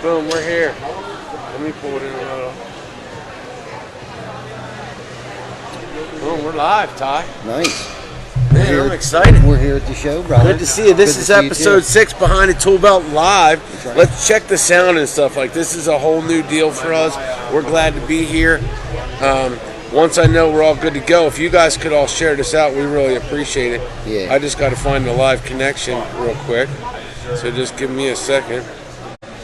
Boom, we're here. Let me pull it in a little. Boom, we're live, Ty. Nice. Man, I'm excited. We're here at the show, brother. Good to see you. This is episode 6 Behind the Toolbelt Live. Right. Let's check the sound and stuff. Like, this is a whole new deal for us. We're glad to be here. Once I know we're all good to go, if you guys could all share this out, we really appreciate it. Yeah. I just got to find the live connection real quick. So just give me a second.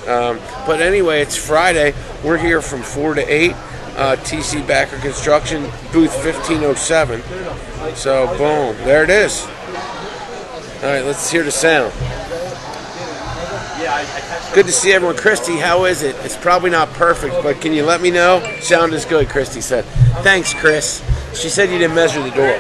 But anyway, it's Friday. We're here from 4 to 8. TC Backer Construction, booth 1507. So, boom, there it is. All right, let's hear the sound. Good to see everyone. Christy, how is it? It's probably not perfect, but can you let me know? Sound is good, Christy said. Thanks, Chris. She said you didn't measure the door.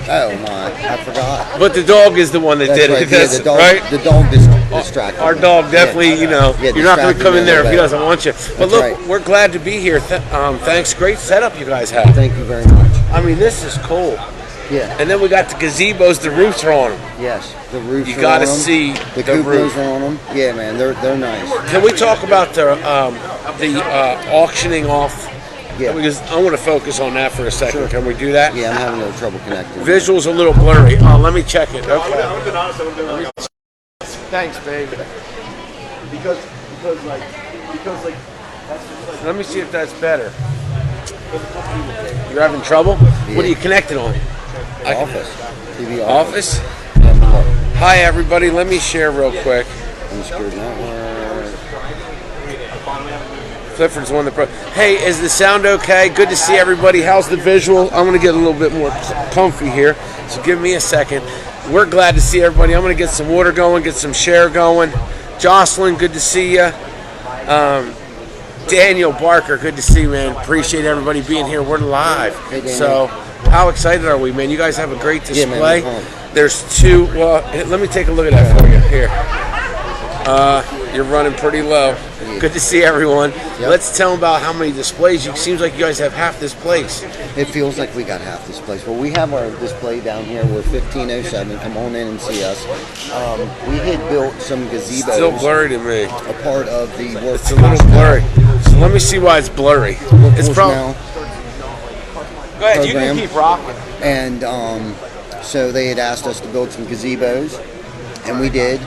Oh, my. I forgot. But the dog is the one that did it. Yeah, the dog, right? The dog is distracted. Our dog definitely, you're not going to come in there if he doesn't want you. But look, we're glad to be here. Thanks. Great setup you guys have. Thank you very much. I mean, this is cool. Yeah. And then we got the gazebos. The roofs are on them. Yes, the roofs You are got to on them. see The the cupolas roof. are on them. Yeah, man, they're nice. Can we talk about the auctioning off? Yeah. Because I want to focus on that for a second. Sure. Can we do that? Yeah, I'm having a little trouble connecting. Visual's a little blurry. Oh, let me check it. Okay. Thanks, babe. Because let me see if that's better. You're having trouble? Yeah. What are you connected on? Office. TV Office? Yeah, Hi, everybody. Let me share real quick. unscrewed network. Clifford's one of the pro. Hey, is the sound okay? Good to see everybody. How's the visual? I'm going to get a little bit more comfy here, so give me a second. We're glad to see everybody. I'm going to get some water going, get some share going. Jocelyn, good to see you. Daniel Barker, good to see you, man. Appreciate everybody being here. We're live. Hey, Daniel. So, how excited are we, man? You guys have a great display. Yeah, man, There's two. Well, let me take a look at that for you. Here. You're running pretty low. Yeah. Good to see everyone. Yep. Let's tell them about how many displays. It seems like you guys have half this place. It feels like we got half this place. Well, we have our display down here. We're 1507. Come on in and see us. We had built some gazebos. Still blurry to me. A part of the work. It's a little blurry. So let me see why it's blurry. It's probably. now. Go ahead. You program. can keep rocking. And so they had asked us to build some gazebos, and we did.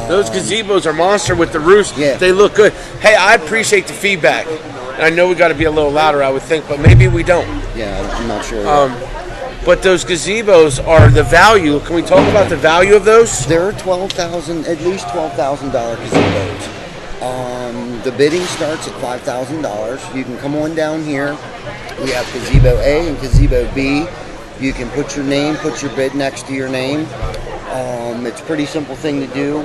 Those gazebos are monster with the roofs. Yeah. They look good. Hey, I appreciate the feedback. And I know we got to be a little louder, I would think, but maybe we don't. Yeah, I'm not sure. But those gazebos are the value. Can we talk about the value of those? There are at least $12,000 gazebos. The bidding starts at $5,000. You can come on down here. We have gazebo A and gazebo B. You can put your name, put your bid next to your name. It's a pretty simple thing to do.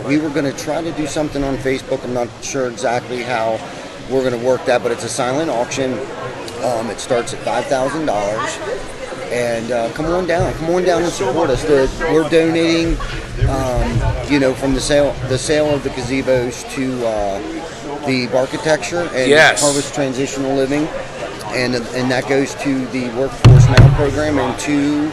We were going to try to do something on Facebook. I'm not sure exactly how we're going to work that, but it's a silent auction. It starts at $5,000. And come on down and support us. We're donating, from the sale of the gazebos to the architecture and Harvest Transitional Living, and that goes to the Workforce Now program and two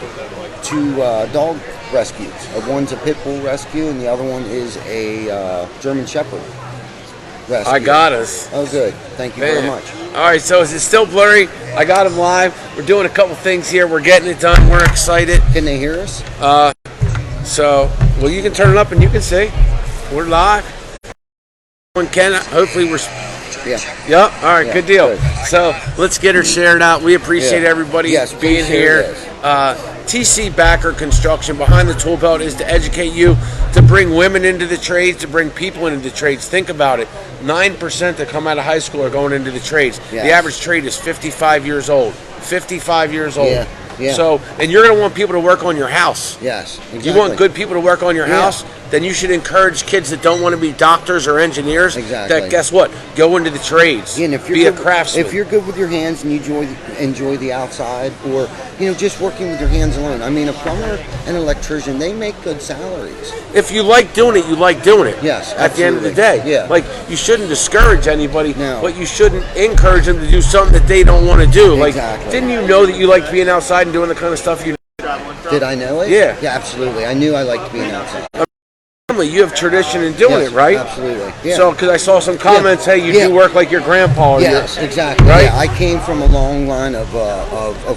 dog rescues. One's a pit bull rescue, and the other one is a German Shepherd rescue. I got us. Oh, good. Thank you very much. All right, so is it still blurry? I got them live. We're doing a couple things here. We're getting it done. We're excited. Can they hear us? Well, you can turn it up and you can see. We're live. One can. Hopefully we're. Yeah. Yep. All right. Yeah, good deal. good. So let's get her shared out. We appreciate everybody being here. TC Backer Construction, behind the tool belt, is to educate you, to bring women into the trades, to bring people into the trades. Think about it. 9% that come out of high school are going into the trades. Yes. The average trade is 55 years old. 55 years old. Yeah. Yeah. So, and you're going to want people to work on your house. Yes, exactly. You want good people to work on your house, then you should encourage kids that don't want to be doctors or engineers. Exactly. That, guess what? Go into the trades. Yeah, and if you're be a good, craftsman. If you're good with your hands and you enjoy the outside, or just working with your hands alone. I mean, a plumber and an electrician, they make good salaries. If you like doing it, you like doing it. Yes, At the end of the day. Yeah. Like, you shouldn't discourage anybody, No. but you shouldn't encourage them to do something that they don't want to do. Like, Exactly. didn't you know that you liked being outside and doing the kind of stuff you Did I know it? Yeah. Yeah, absolutely. I knew I liked being outside. You have tradition in doing Yes, it, right? absolutely. Yeah. So, because I saw some comments, hey, you do work like your grandpa. Or yes, exactly. Right? Yeah, I came from a long line of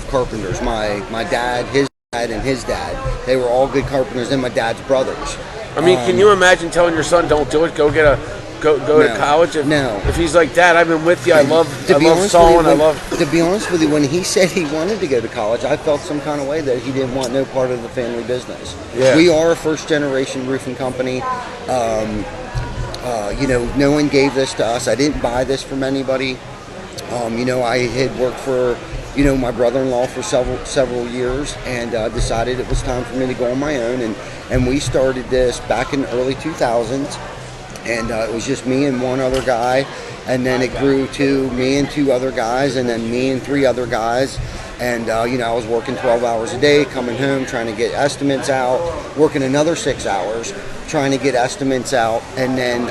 carpenters. My dad, his dad, and his dad. They were all good carpenters, and my dad's brothers. I mean, can you imagine telling your son, "Don't do it. Go get a go to college"? If he's like, "Dad, I've been with you. I love sawing. To be honest with you, when he said he wanted to go to college, I felt some kind of way that he didn't want no part of the family business. Yeah. We are a first generation roofing company. No one gave this to us. I didn't buy this from anybody. I had worked for my brother-in-law for several years, and decided it was time for me to go on my own, and we started this back in early 2000s, and it was just me and one other guy, and then it grew to me and two other guys, and then me and three other guys, and I was working 12 hours a day, coming home trying to get estimates out, working another 6 hours trying to get estimates out, and then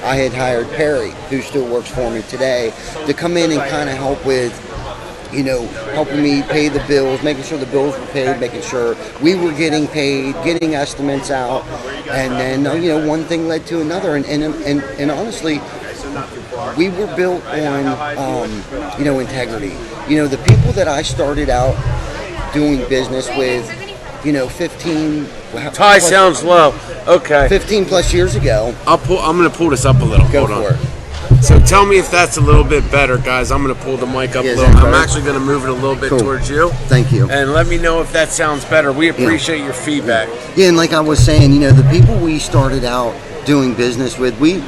I had hired Perry, who still works for me today, to come in and kind of help with helping me pay the bills, making sure the bills were paid, making sure we were getting paid, getting estimates out, and then one thing led to another, and honestly, we were built on integrity. The people that I started out doing business with, 15. Ty sounds low. Okay. 15 plus years ago. I'm going to pull this up a little. Go Hold for on. it. So tell me if that's a little bit better, guys. I'm going to pull the mic up a little. I'm actually going to move it a little bit towards you. Thank you. And let me know if that sounds better. We appreciate your feedback. Yeah, and like I was saying, the people we started out doing business with, we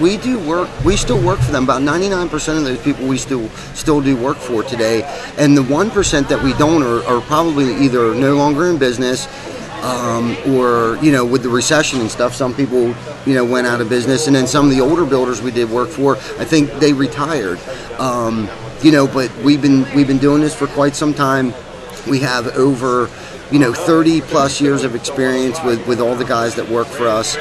still work for them. About 99% of those people we still do work for today. And the 1% that we don't are probably either no longer in business, or with the recession and stuff, some people went out of business, and then some of the older builders we did work for, I think they retired. But we've been doing this for quite some time. We have over 30 plus years of experience with all the guys that work for us.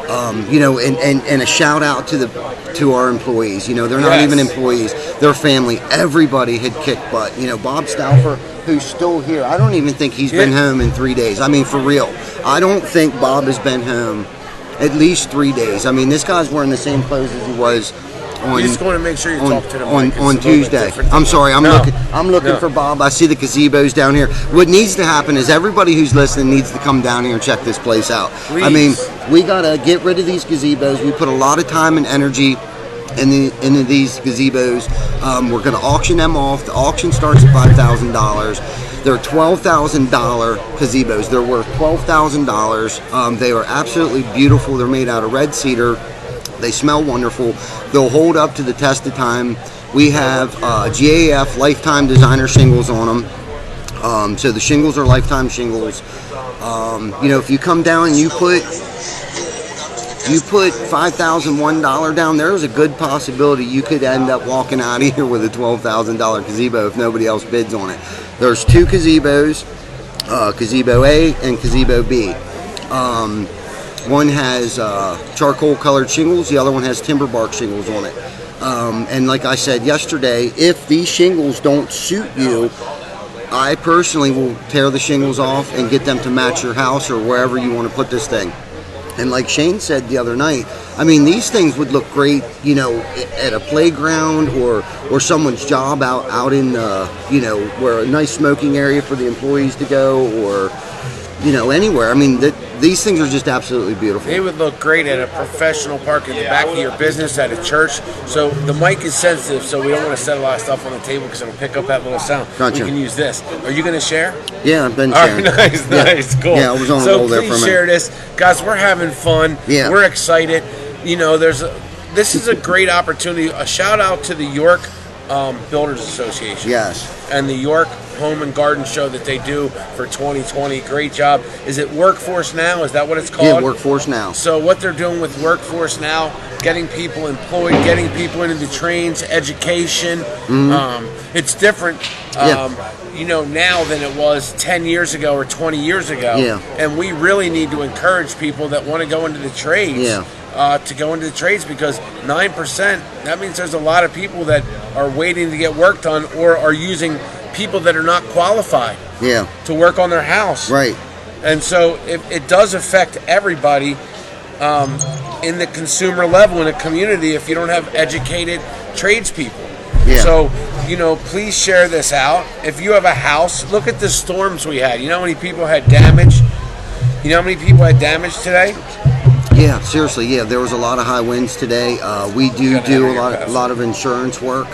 And a shout out to our employees. They're not even employees; they're family. Everybody had kicked butt. Bob Stauffer, who's still here. I don't even think he's been home in 3 days. I mean, for real. I don't think Bob has been home at least 3 days. I mean, this guy's wearing the same clothes as he was on. You just want to make sure you talk to them on Tuesday. I'm sorry. I'm looking for Bob. I see the gazebos down here. What needs to happen is everybody who's listening needs to come down here and check this place out. Please. I mean, we gotta get rid of these gazebos. We put a lot of time and energy into these gazebos. We're going to auction them off. The auction starts at $5,000. They're $12,000 gazebos. They're worth $12,000. They are absolutely beautiful. They're made out of red cedar. They smell wonderful. They'll hold up to the test of time. We have GAF lifetime designer shingles on them. So the shingles are lifetime shingles. If you come down and you put $5,001 down, there's a good possibility you could end up walking out of here with a $12,000 gazebo if nobody else bids on it. There's two gazebos, gazebo A and gazebo B. One has charcoal colored shingles, the other one has timber bark shingles on it. And like I said yesterday, if these shingles don't suit you, I personally will tear the shingles off and get them to match your house or wherever you want to put this thing. And like Shane said the other night, I mean, these things would look great, at a playground or someone's job out in the, where a nice smoking area for the employees to go, or, anywhere. I mean, these things are just absolutely beautiful. They would look great at a professional park in the back of your business, at a church. So the mic is sensitive, so we don't want to set a lot of stuff on the table because it'll pick up that little sound. Gotcha. We can use this. Are you going to share? Yeah, I've been sharing. All right, nice, cool. Yeah, I was on a roll there for a minute. So please share this. Guys, we're having fun. Yeah. We're excited. This is a great opportunity. A shout out to the York Builders Association. Yes. And the York Home and Garden Show that they do for 2020. Great job. Is it Workforce Now? Is that what it's called? Yeah, Workforce Now. So what they're doing with Workforce Now, getting people employed, getting people into the trades, education. Mm-hmm. It's different, now than it was 10 years ago or 20 years ago. Yeah. And we really need to encourage people that want to go into the trades. Yeah. To go into the trades, because 9%, that means there's a lot of people that are waiting to get work done or are using people that are not qualified to work on their house. Right. And so it does affect everybody. in the consumer level in a community if you don't have educated tradespeople. Yeah. So, please share this out. If you have a house, look at the storms we had. You know how many people had damage? You know how many people had damage today? Yeah, seriously. Yeah, there was a lot of high winds today. We do a lot of insurance work.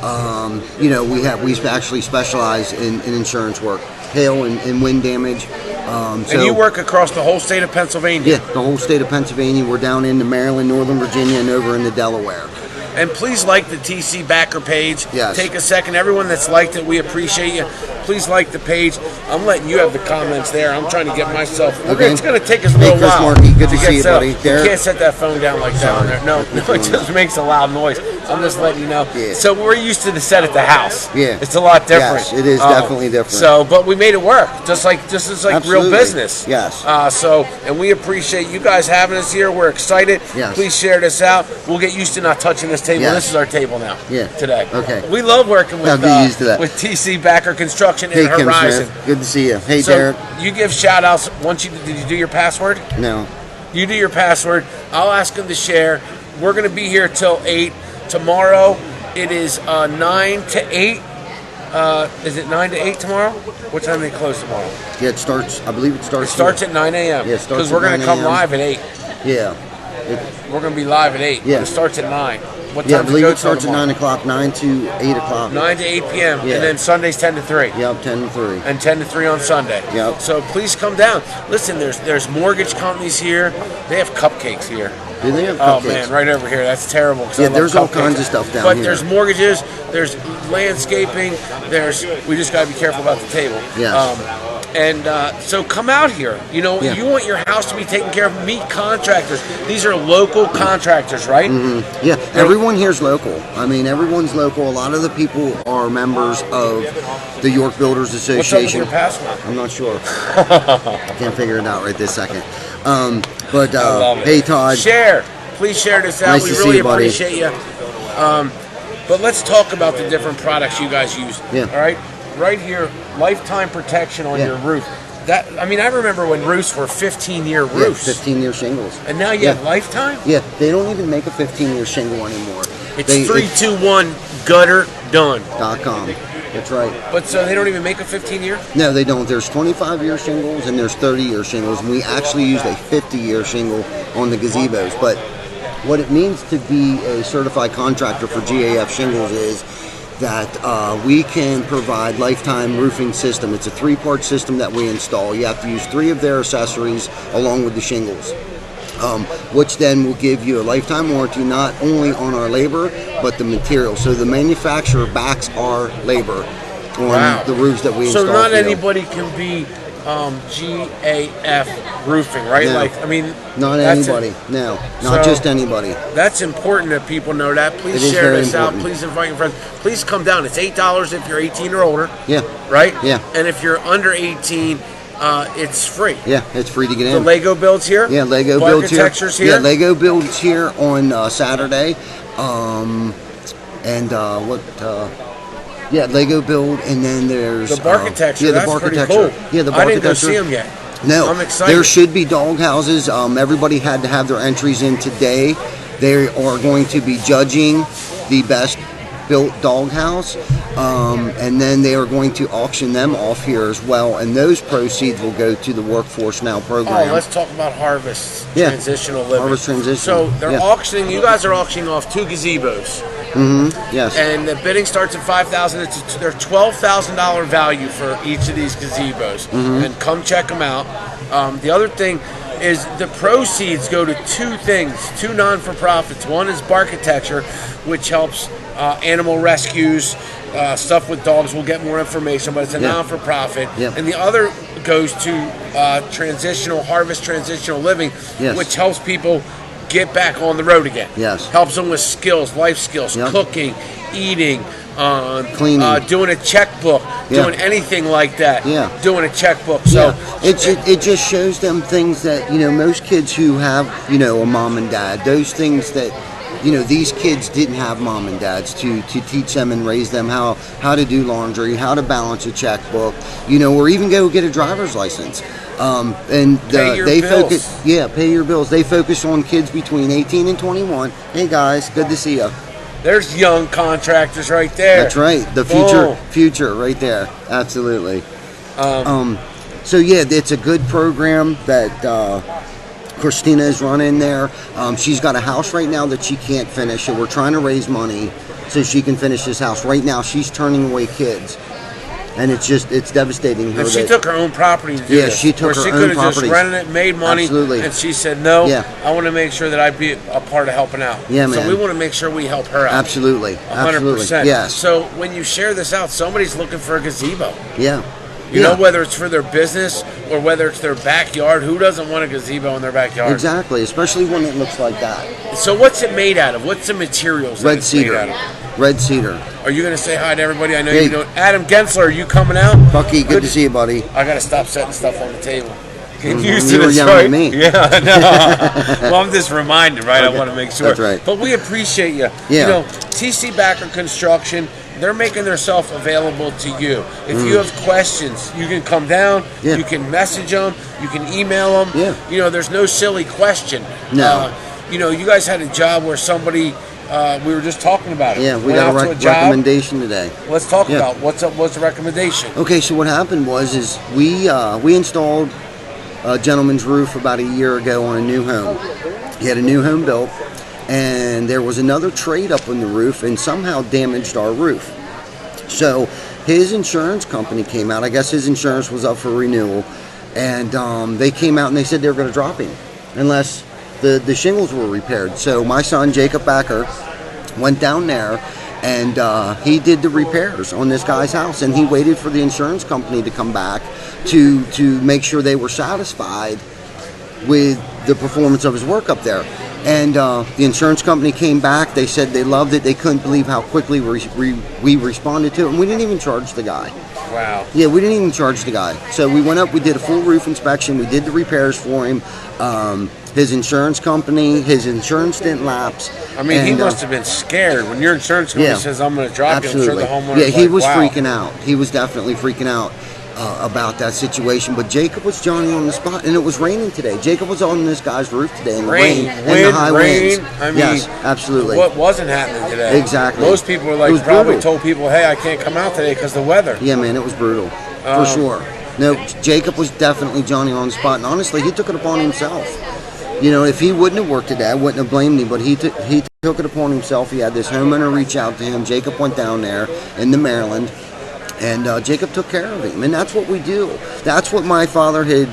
We actually specialize in insurance work, hail and wind damage. And you work across the whole state of Pennsylvania? Yeah, the whole state of Pennsylvania. We're down into Maryland, Northern Virginia, and over into Delaware. And please like the TC Backer page. Yes. Take a second. Everyone that's liked it, we appreciate you. Please like the page. I'm letting you have the comments there. I'm trying to get myself. Okay. It's going to take us a little while. Markey, good to see you, buddy. You can't set that phone down like that on there. No, it just makes a loud noise. I'm just letting you know. Yeah. So we're used to the set at the house. Yeah. It's a lot different. Yes, it is definitely different. So, but we made it work. Just as like Absolutely. real business. Yes. And we appreciate you guys having us here. We're excited. Yes. Please share this out. We'll get used to not touching this table. Yes. This is our table now. Yeah. Today. Okay. We love working with I'll get used to that. with TC Backer Construction Hey, and Kim Horizon. Smith. Good to see you. Hey, So Derek. you give shout outs did you do your password? No. You do your password. I'll ask them to share. We're going to be here till 8 tomorrow. It is 9 to 8. Is it 9 to 8 tomorrow? What time do they close tomorrow? Yeah, it starts. I believe it starts. It starts at 9 a.m. Yeah, it starts because we're at going to 9 come a.m. live at 8. Yeah. We're going to be live at 8. Yeah. It starts at 9. What Yeah, I time believe does it starts at tomorrow? 9 o'clock, 9 to 8 o'clock. 9 to 8 p.m. Yeah. And then Sunday's 10 to 3. Yep, 10 to 3. And 10 to 3 on Sunday. Yep. So please come down. Listen, there's mortgage companies here. They have cupcakes here. Do they have Oh cupcakes? man, right over here. That's terrible. 'cause Yeah, I love there's all cupcakes. kinds of stuff down but here. there's mortgages. There's landscaping. We just got to be careful about the table. Yes. So come out here. Yeah. You want your house to be taken care of. Meet contractors. These are local contractors, right? Mm-hmm. Yeah, everyone here's local. I mean, everyone's local. A lot of the people are members of the York Builders What's up with Association. your password? I'm not sure. Can't figure it out right this second. I love it. Hey, Todd. Share. Please share this out. Nice We to really see you, buddy. appreciate you. But let's talk about the different products you guys use. Yeah. All right. Right here, lifetime protection on Yeah. your roof. I remember when roofs were 15-year Yeah, roofs. 15-year shingles. And now you have lifetime? Yeah, they don't even make a 15-year shingle anymore. It's 3-2-1 gutter done. .com. That's right. But so they don't even make a 15-year? No, they don't. There's 25-year shingles and there's 30-year shingles, and we actually used a 50-year shingle on the gazebos. But what it means to be a certified contractor for GAF shingles is that we can provide lifetime roofing system. It's a 3-part system that we install. You have to use 3 of their accessories along with the shingles, which then will give you a lifetime warranty not only on our labor but the material. So the manufacturer backs our labor on the roofs that we install. So not for them. anybody can be GAF roofing, right? No. Not anybody. No, not just anybody. That's important that people know that. Please It is share very this out. important. Please invite your friends. Please come down. It's $8 if you're 18 or older. Yeah. Right? Yeah. And if you're under 18, it's free. Yeah, it's free to get The in. Lego builds here. Yeah, Lego builds here. Architecture's here. Yeah, Lego builds here on Saturday. Lego build, and then there's The architecture. yeah, the That's pretty architecture. cool. Yeah, the I didn't go architecture. see them yet. No, I'm excited. there should be dog houses. Everybody had to have their entries in today. They are going to be judging the best built dog house, and then they are going to auction them off here as well, and those proceeds will go to the Workforce Now program. Oh, let's talk about Harvest Yeah. Transitional Living. Harvest Transitional, So they're yeah. auctioning. You guys are auctioning off 2 gazebos. Yes. And the bidding starts at $5,000. They're $12,000 value for each of these gazebos. And come check them out. The other thing is the proceeds go to 2 things, 2 non-for-profits. One is Barkitecture, which helps animal rescues, stuff with dogs. We'll get more information, but it's a non-for-profit. Yep. And the other goes to Harvest Transitional Living, Yes. which helps people get back on the road again. Yes. Helps them with skills, life skills, Yep. cooking, eating, Cleaning. doing a checkbook, Yeah. doing anything like that. Yeah. Doing a checkbook. So it just shows them things that most kids who have a mom and dad, those things that these kids didn't have mom and dads to teach them and raise them how to do laundry, how to balance a checkbook, or even go get a driver's license. And they focus, pay your bills. They focus on kids between 18 and 21. Hey guys, good to see you. There's young contractors right there. That's right. The future right there. Absolutely. So yeah, it's a good program that Christina is running there. She's got a house right now that she can't finish, so we're trying to raise money so she can finish this house. Right now, she's turning away kids. And it's devastating her. And she took her own property to do this. She took her own property. She could have just rented it, made money, Absolutely. And she said, no, I want to make sure that I be a part of helping out. Yeah, man. So we want to make sure we help her out. Absolutely. 100%. Yes. So when you share this out, somebody's looking for a gazebo. Yeah. You know, whether it's for their business or whether it's their backyard, who doesn't want a gazebo in their backyard? Exactly, especially when it looks like that. So what's it made out of? What's the materials that it's made out of? Red cedar. Are you going to say hi to everybody? I know you don't. Adam Gensler, are you coming out? Bucky, good to see you, buddy. I got to stop setting stuff on the table. Get You used to were this, yelling right? at me. Yeah, no. Well, I'm just reminded, right? Okay. I want to make sure. That's right. But we appreciate you. Yeah. TC Backer Construction, they're making themselves available to you. If you have questions, you can come down, you can message them, you can email them. Yeah. There's no silly question. No. You guys had a job where somebody, we were just talking about it. Yeah, we got a recommendation today. Let's talk about what's the recommendation. Okay, so what happened was we installed a gentleman's roof about a year ago on a new home. He had a new home built, and there was another trade up on the roof and somehow damaged our roof. So his insurance company came out. I guess his insurance was up for renewal, and they came out and they said they were going to drop him unless the shingles were repaired. So my son, Jacob Backer, went down there and he did the repairs on this guy's house, and he waited for the insurance company to come back to make sure they were satisfied with the performance of his work up there. And the insurance company came back. They said they loved it. They couldn't believe how quickly we responded to it. And we didn't even charge the guy. Wow. Yeah, we didn't even charge the guy. So we went up, we did a full roof inspection. We did the repairs for him. His insurance company, his insurance didn't lapse. I mean, he must have been scared. When your insurance company says, I'm going to drop you, I'm sure the homeowner he was freaking out. He was definitely freaking out about that situation. But Jacob was Johnny on the spot, and it was raining today. Jacob was on this guy's roof today in the rain and the high winds. I mean, yes, absolutely. What wasn't happening today? Exactly. Most people were like, probably told people, hey, I can't come out today because of the weather. Yeah, man, it was brutal, for sure. No, Jacob was definitely Johnny on the spot, and honestly, he took it upon himself. If he wouldn't have worked today, I wouldn't have blamed him, but he took it upon himself. He had this homeowner reach out to him. Jacob went down there into Maryland, and Jacob took care of him. And that's what we do. That's what my father had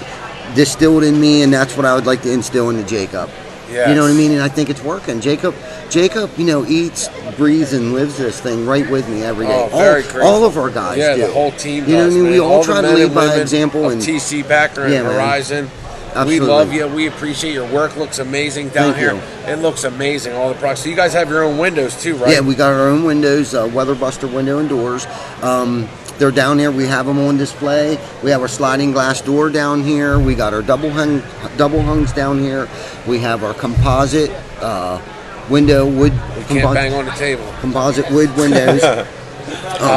distilled in me, and that's what I would like to instill into Jacob. Yes. You know what I mean? And I think it's working. Jacob, eats, breathes, and lives this thing right with me every day. Very grateful. All of our guys do. Yeah, the whole team does. You know what I mean? We all try to lead by example. And TC Backer and Horizon. Absolutely. We love you. We appreciate your work. Looks amazing down here. It looks amazing. All the products. So you guys have your own windows too, right? Yeah, we got our own windows, Weatherbuster window and doors. They're down here. We have them on display. We have our sliding glass door down here. We got our double hungs down here. We have our composite window wood. Can't bang on the table. Composite wood windows.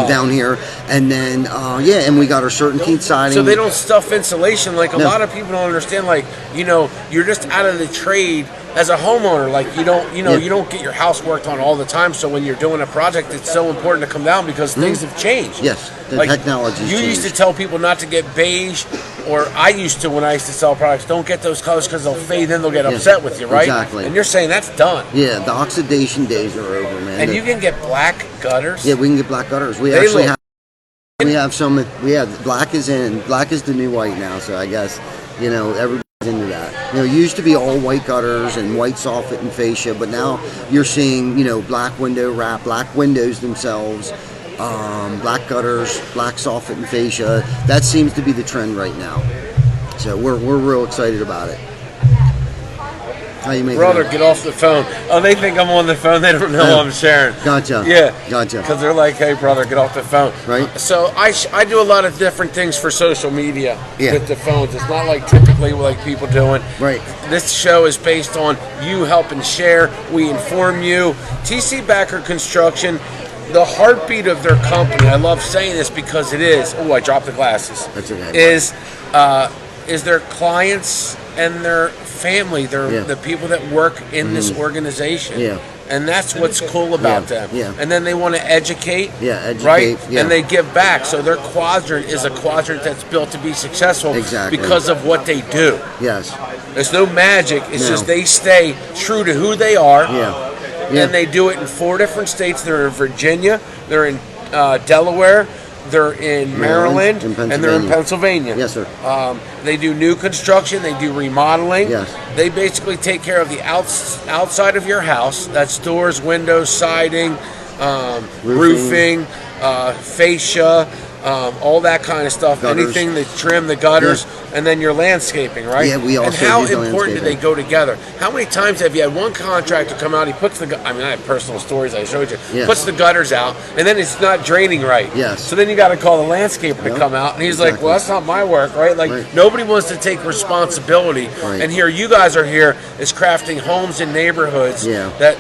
Down here, and then and we got our CertainTeed siding. So they don't stuff insulation like a lot of people don't understand. Like you're just out of the trade as a homeowner. Like you don't get your house worked on all the time. So when you're doing a project, it's so important to come down because things have changed. Yes, the technology's changed. Used to tell people not to get beige, or I used to when I used to sell products. Don't get those colors because they'll fade. Then they'll get upset with you, right? Exactly. And you're saying that's done. Yeah, the oxidation days are over, man. And you can get black gutters. Yeah, we can get black gutters. We have some. Black is in. Black is the new white now. So I guess everybody's into that. It used to be all white gutters and white soffit and fascia, but now you're seeing black window wrap, black windows themselves, black gutters, black soffit and fascia. That seems to be the trend right now. So we're real excited about it. How you make brother, it up? get off the phone. Oh, they think I'm on the phone. They don't know I'm sharing. Gotcha. Yeah. Gotcha. Because they're like, hey, brother, get off the phone. Right. So I do a lot of different things for social media Yeah. with the phones. It's not like typically like people doing. Right. This show is based on you helping share. We inform you. TC Backer Construction, the heartbeat of their company, I love saying this because it is. Oh, I dropped the glasses. That's okay. Is their clients and their family, the people that work in this organization. Yeah. And that's what's cool about them. Yeah. And then they want to educate. Yeah, educate, Right? yeah. And they give back. So their quadrant is a quadrant that's built to be successful Exactly. because of what they do. Yes. There's no magic. It's No. just they stay true to who they are. Yeah. Yeah. And they do it in 4 different states. They're in Virginia, they're in Delaware, they're in Maryland, and and they're in Pennsylvania. Yes, sir. They do new construction, they do remodeling. Yes. They basically take care of the outside of your house. That's doors, windows, siding, roofing, fascia, all that kind of stuff. Gutters. Anything that trim the gutters, and then your landscaping, right? Yeah, we also And how do the important do they landscaping. go together? How many times have you had one contractor come out? He puts the I have personal stories I showed you. Yes. Puts the gutters out, and then it's not draining right. Yes. So then you got to call the landscaper to Yep. come out, and he's like, Exactly. "Well, that's not my work, right?" Like Right. nobody wants to take responsibility. Right. And here you guys are here is crafting homes and neighborhoods Yeah. that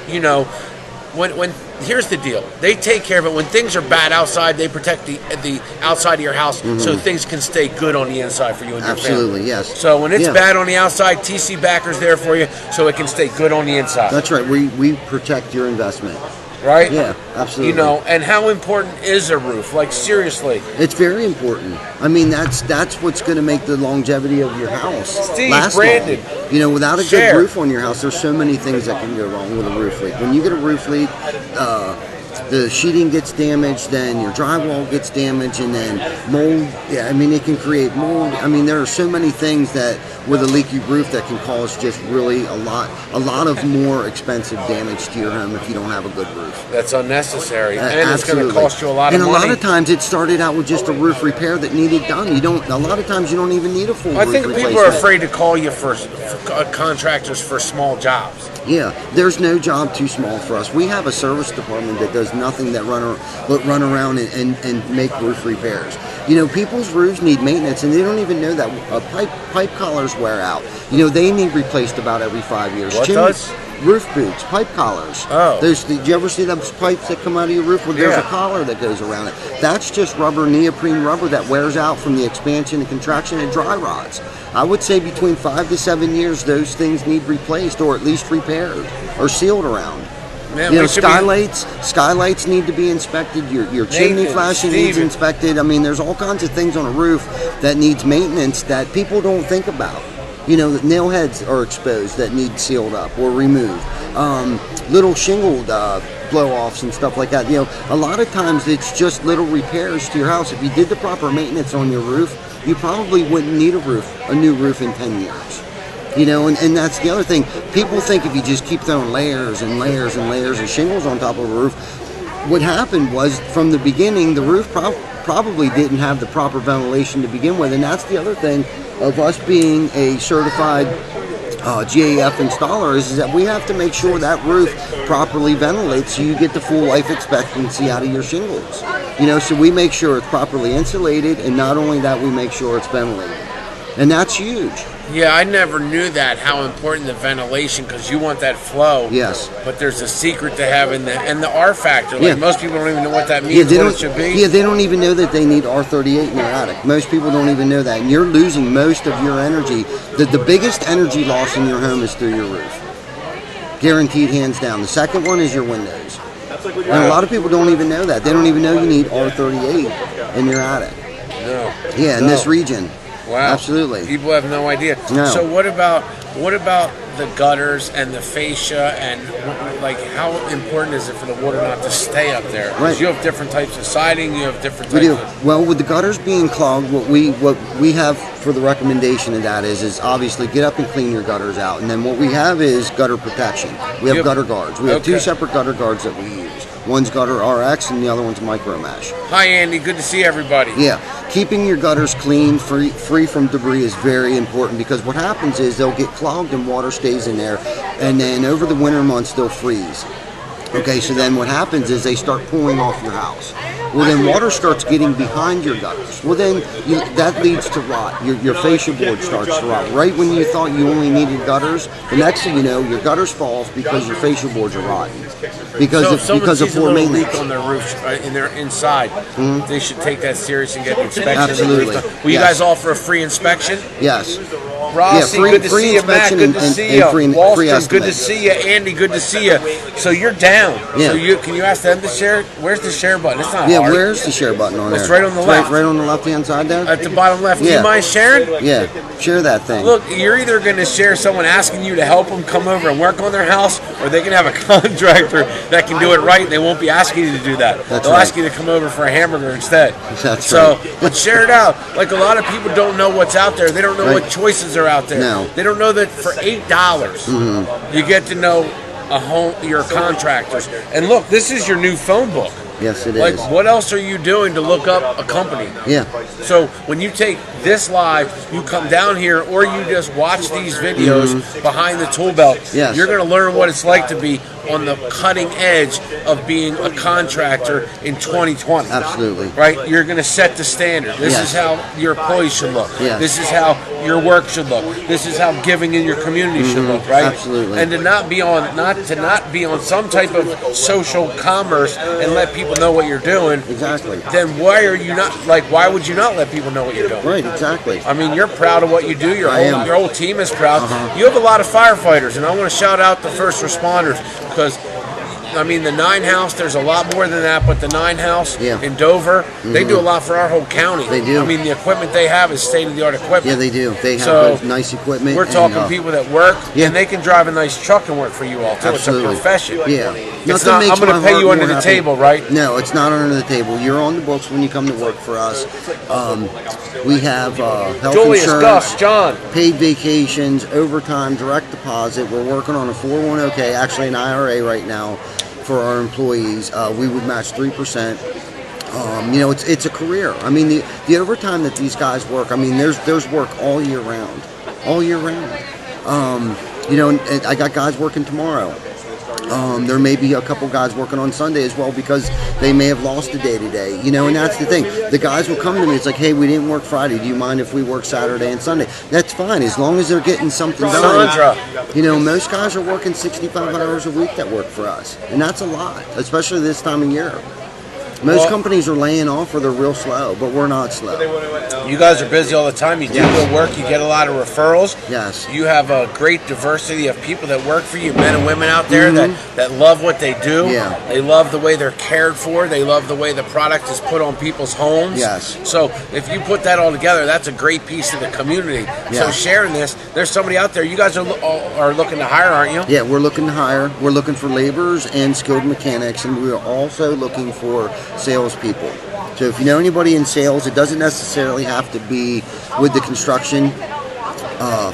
when here's the deal. They take care of it. When things are bad outside, they protect the outside of your house so things can stay good on the inside for you and your Absolutely, family. yes. So when it's Yeah. bad on the outside, TC Backer's there for you so it can stay good on the inside. That's right. We protect your investment. Right? Yeah, absolutely. And how important is a roof? Like seriously. It's very important. I mean, that's what's going to make the longevity of your house Steve, last Brandon, long. Without a share. good roof on your house, there's so many things that can go wrong with a roof leak. When you get a roof leak, the sheeting gets damaged, then your drywall gets damaged, and then mold. Yeah, I mean, it can create mold. I mean, there are so many things that with a leaky roof that can cause just really a lot of more expensive damage to your home if you don't have a good roof. That's unnecessary. And it's going Absolutely. to cost you a lot of money. And a lot of times it started out with just a roof repair that needed done. A lot of times you don't even need a full I roof think replacement. people are afraid to call you for contractors for small jobs. Yeah, there's no job too small for us. We have a service department that does nothing but run around and make roof repairs. People's roofs need maintenance, and they don't even know that pipe collars wear out. They need replaced about every 5 years. What does? Roof boots, pipe collars. Oh. Did you ever see those pipes that come out of your roof where there's Yeah. a collar that goes around it? That's just rubber, neoprene rubber that wears out from the expansion and contraction of dry rods. I would say between 5 to 7 years, those things need replaced or at least repaired or sealed around. Man, we should Skylights need to be inspected. Your chimney Nathan, flashing needs Steven. inspected. I mean, there's all kinds of things on a roof that needs maintenance that people don't think about. Nail heads are exposed that need sealed up or removed. Little shingle blow-offs and stuff like that. A lot of times it's just little repairs to your house. If you did the proper maintenance on your roof, you probably wouldn't need a new roof in 10 years. And that's the other thing. People think if you just keep throwing layers and layers and layers of shingles on top of a roof, what happened was from the beginning, the roof probably didn't have the proper ventilation to begin with. And that's the other thing of us being a certified GAF installer is that we have to make sure that roof properly ventilates so you get the full life expectancy out of your shingles. So we make sure it's properly insulated, and not only that, we make sure it's ventilated. And that's huge. Yeah, I never knew that, how important the ventilation, because you want that flow. Yes. But there's a secret to having the R factor. Like Yeah. most people don't even know what that means, what it should be. Yeah, they don't even know that they need R38 in their attic. Most people don't even know that. And you're losing most of your energy. The biggest energy loss in your home is through your roof. Guaranteed, hands down. The second one is your windows. And a lot of people don't even know that. They don't even know you need R38 in your attic. No. Yeah, in this region. Wow. Absolutely. People have no idea. No. So what about the gutters and the fascia, and like how important is it for the water not to stay up there? Because Right. you have different types of siding, you have different We types do. of... Well, with the gutters being clogged, what we have for the recommendation of that is obviously get up and clean your gutters out. And then what we have is gutter protection. We have Yep. gutter guards. We have Okay. two separate gutter guards that we use. One's gutter RX and the other one's micro mesh. Hi, Andy. Good to see everybody. Yeah, keeping your gutters clean, free from debris is very important, because what happens is they'll get clogged and water stays in there, and then over the winter months they'll freeze. Okay, so then what happens is they start pulling off your house. Well, then water starts getting behind your gutters. Well, then that leads to rot. Your fascia board starts to rot. Right when you thought you only needed gutters, the next thing you know, your gutters fall off because your fascia boards are rotten. Because of poor maintenance. Leak on their roof, in their inside, they should take that serious and get an inspection. Absolutely. Will you guys offer a free inspection? Yes. Rossi, free, good to free see you. Matt, inspection good to see you. free Walston, good to see you. Andy, good to see you. So you're down. Yeah. So can you ask them to share? Where's the share button? It's not Yeah, hard. where's the share button on there? It's right on the left. Right on the left-hand side there? At the bottom left. Do Yeah. you mind sharing? Yeah, share that thing. Look, you're either going to share someone asking you to help them come over and work on their house, or they can have a contractor that can do it right, and they won't be asking you to do that. That's They'll right. ask you to come over for a hamburger instead. That's so, right. but share it out. Like a lot of people don't know what's out there. They don't know Right. what choices are out there. No. They don't know that for $8, you get to know your contractors. And look, this is your new phone book. Yes, it is. Like, what else are you doing to look up a company? Yeah. So when you take this live, you come down here, or you just watch these videos behind the tool belt. Yes. You're going to learn what it's like to be on the cutting edge of being a contractor in 2020. Absolutely. Right? You're going to set the standard. This Yes. is how your employees should look. Yes. This is how your work should look. This is how giving in your community should look, right? Absolutely. And to not be on some type of social commerce and let people know what you're doing. Exactly. Then why would you not let people know what you're doing? Right, exactly. I mean, you're proud of what you do. Your I am. whole team is proud. You have a lot of firefighters, and I want to shout out the first responders because, I mean, the 9 House, there's a lot more than that, but the 9 House Yeah. in Dover, they do a lot for our whole county. They do. I mean, the equipment they have is state-of-the-art equipment. Yeah, they do. They have So, nice equipment. We're talking and, people that work, Yeah. and they can drive a nice truck and work for you all, too. Absolutely. It's a profession. Yeah. It's Nothing not, makes I'm going my to pay heart you under more the happy. table, right? No, it's not under the table. You're on the books when you come to work for us. We have health Julius, insurance, Gus, John. paid vacations, overtime, direct deposit. We're working on a 401k, actually an IRA right now for our employees. We would match 3%. It's a career. I mean, the overtime that these guys work, I mean, there's work all year round. And I got guys working tomorrow. There may be a couple guys working on Sunday as well because they may have lost a day today, and that's the thing. The guys will come to me, it's like, hey, we didn't work Friday. Do you mind if we work Saturday and Sunday? That's fine, as long as they're getting something done. Sandra. Most guys are working 65 hours a week that work for us, and that's a lot, especially this time of year. Most companies are laying off or they're real slow, but we're not slow. You guys are busy all the time. You do good work. You get a lot of referrals. Yes. You have a great diversity of people that work for you, men and women out there that love what they do. Yeah. They love the way they're cared for. They love the way the product is put on people's homes. Yes. So if you put that all together, that's a great piece of the community. So Yeah. sharing this, there's somebody out there. You guys are looking to hire, aren't you? Yeah, we're looking to hire. We're looking for laborers and skilled mechanics, and we're also looking for salespeople. So if you know anybody in sales, it doesn't necessarily have to be with the construction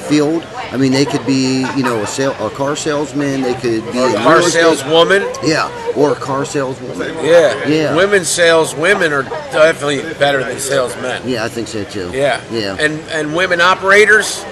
field. I mean, they could be, a car salesman. They could be Or a car saleswoman. Yeah, or a car saleswoman. Yeah. Women saleswomen are definitely better than salesmen. Yeah, I think so too. Yeah. Yeah. And women operators.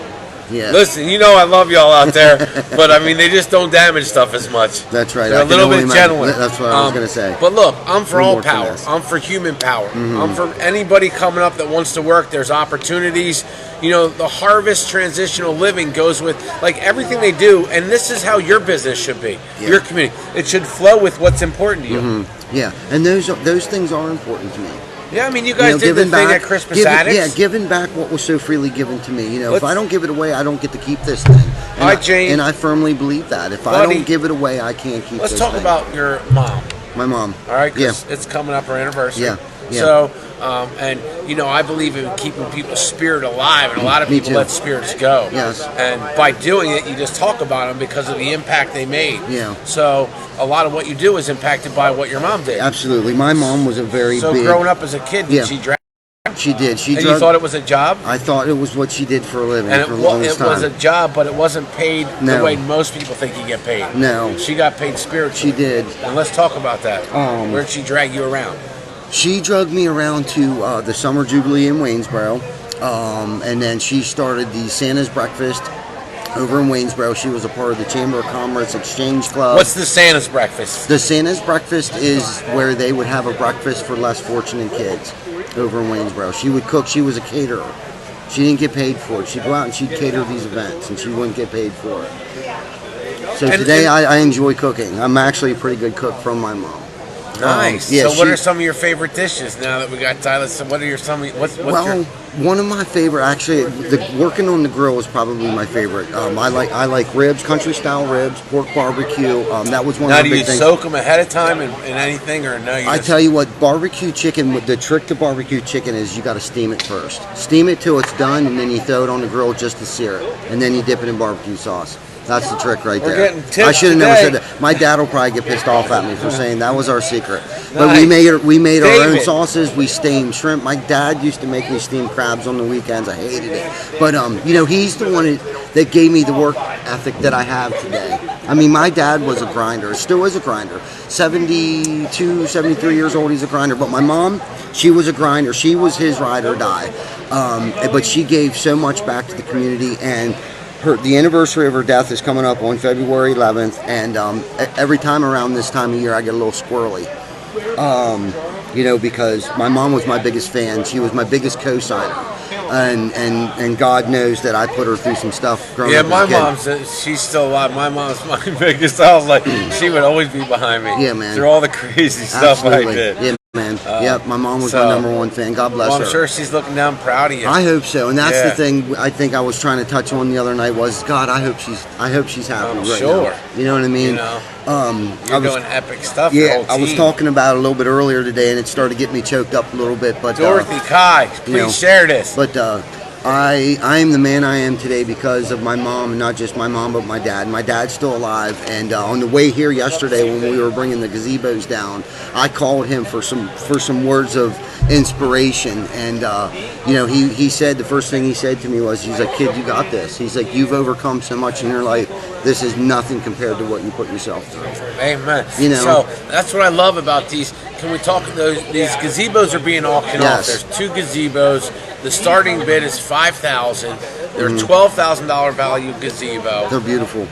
Yeah. Listen, I love y'all out there, but I mean, they just don't damage stuff as much. That's right. They're I a can little only bit imagine. gentler. That's what I was going to say. But look, I'm for all More power. finesse. I'm for human power. I'm for anybody coming up that wants to work. There's opportunities. The harvest transitional living goes with like everything they do, and this is how your business should be. Yeah. Your community. It should flow with what's important to you. Yeah, and those things are important to me. Yeah, I mean, you guys did the thing at Christmas Addicts. Yeah, giving back what was so freely given to me. If I don't give it away, I don't get to keep this thing. Hi, Jane. And I firmly believe that. If I don't give it away, I can't keep Let's this talk thing. about your mom. My mom. All right, Yeah. because it's coming up, our anniversary. Yeah. So, I believe in keeping people's spirit alive, and a lot of Me people too. let spirits go. Yes. And by doing it, you just talk about them because of the impact they made. Yeah. So, a lot of what you do is impacted by what your mom did. Absolutely. My mom was a very So, big... growing up as a kid, did Yeah. she drag? She did. And you thought it was a job? I thought it was what she did for a living And for it the longest time. was a job, but it wasn't paid the No. way most people think you get paid. No. She got paid spiritually. She did. And let's talk about that. Where'd she drag you around? She drugged me around to the Summer Jubilee in Waynesboro, and then she started the Santa's Breakfast over in Waynesboro. She was a part of the Chamber of Commerce Exchange Club. What's the Santa's breakfast? The Santa's breakfast is where they would have a breakfast for less fortunate kids over in Waynesboro. She would cook. She was a caterer. She didn't get paid for it. She'd go out and she'd cater these events, and she wouldn't get paid for it. So today I enjoy cooking. I'm actually a pretty good cook from my mom. Nice. So what are some of your favorite dishes now that we got Tyler? So what are your one of my favorite, actually, working on the grill is probably my favorite. I like ribs, country style ribs, pork barbecue. That was one of the big things. Now, do you soak them ahead of time in anything, or no? I tell you what, barbecue chicken. The trick to barbecue chicken is you got to steam it first. Steam it till it's done, and then you throw it on the grill just to sear it, and then you dip it in barbecue sauce. That's the trick right there. Getting tips I should have never said that. My dad will probably get pissed off at me for saying that was our secret. But Nice. we made our own sauces. We steamed shrimp. My dad used to make me steam crabs on the weekends. I hated it. But he's the one that gave me the work ethic that I have today. I mean, my dad was a grinder. Still is a grinder. 72, 73 years old, he's a grinder. But my mom, she was a grinder. She was his ride or die. But she gave so much back to the community, and the anniversary of her death is coming up on February 11th, and every time around this time of year I get a little squirrely, because my mom was my biggest fan. She was my biggest co-signer, and God knows that I put her through some stuff growing up. Yeah, my mom's, she's still alive. My mom's my biggest. I was like, she would always be behind me. Yeah, man. Through all the crazy stuff Absolutely. I did. Yeah, man. Yep, my mom was my number one fan. God bless her. I'm sure she's looking down proud of you. I hope so, and that's the thing I think I was trying to touch on the other night was, God, I hope she's happy right sure. now. You know what I mean? You're doing epic stuff. Yeah, I was talking about it a little bit earlier today, and it started getting me choked up a little bit. But Dorothy, Kai, please share this. But I am the man I am today because of my mom, and not just my mom, but my dad. My dad's still alive, and on the way here yesterday when we were bringing the gazebos down, I called him for some words of inspiration, and he said, the first thing he said to me was, he's like, kid, you got this. He's like, you've overcome so much in your life. This is nothing compared to what you put yourself through. Amen. So that's what I love about these. Can we talk? These gazebos are being auctioned off. There's 2 gazebos. The starting bid is $5,000. They're $12,000 value gazebo. They're beautiful.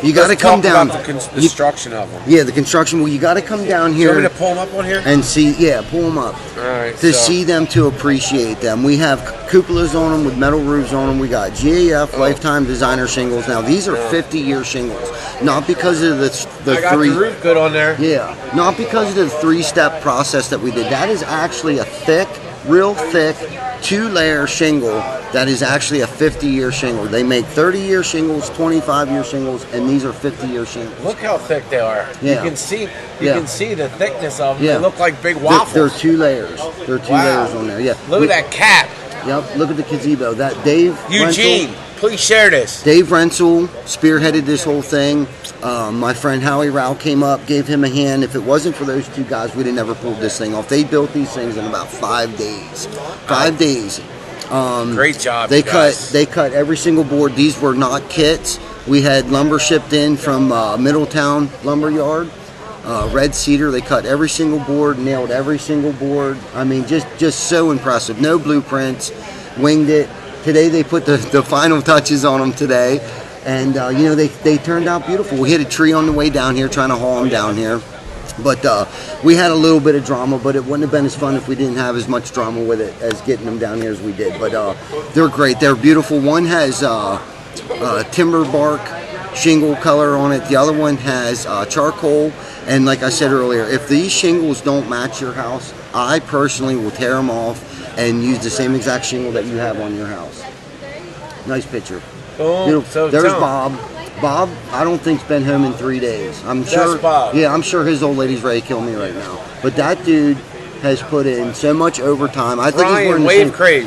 You got to come down. About the construction of them. Yeah, the construction. Well, you got to come down here. Do you want me to pull them up on here? And see, pull them up. All right. To see them, to appreciate them. We have cupolas on them with metal roofs on them. We got GAF lifetime designer shingles. Now these are 50-year shingles, not because of the I got the roof good on there. Yeah, not because of the 3-step process that we did. That is actually a thick, real thick 2-layer shingle that is actually a 50-year shingle. They make 30-year shingles, 25-year shingles, and these are 50-year shingles. Look how thick they are. Yeah. You can see the thickness of them. Yeah. They look like big waffles. They're 2 layers. There are 2 layers on there. Yeah. Look at that cap. Yep. Look at the gazebo. That Dave Eugene, please share this. Dave Rensel spearheaded this whole thing. My friend Howie Rao came up, gave him a hand. If it wasn't for those 2 guys, we'd have never pulled this thing off. They built these things in about 5 days. 5 days. Great job. They cut every single board. These were not kits. We had lumber shipped in from Middletown Lumber Yard. Red cedar. They cut every single board, nailed every single board. I mean, just so impressive. No blueprints. Winged it. Today they put the final touches on them today. And, they turned out beautiful. We hit a tree on the way down here trying to haul them down here. But we had a little bit of drama, but it wouldn't have been as fun if we didn't have as much drama with it as getting them down here as we did. But they're great. They're beautiful. One has timber bark shingle color on it. The other one has charcoal. And like I said earlier, if these shingles don't match your house, I personally will tear them off and use the same exact shingle that you have on your house. Nice picture. Oh, so there's Bob. Bob, I don't think's been home in 3 days. I'm sure. That's Bob. Yeah, I'm sure his old lady's ready to kill me right now. But that dude has put in so much overtime. I think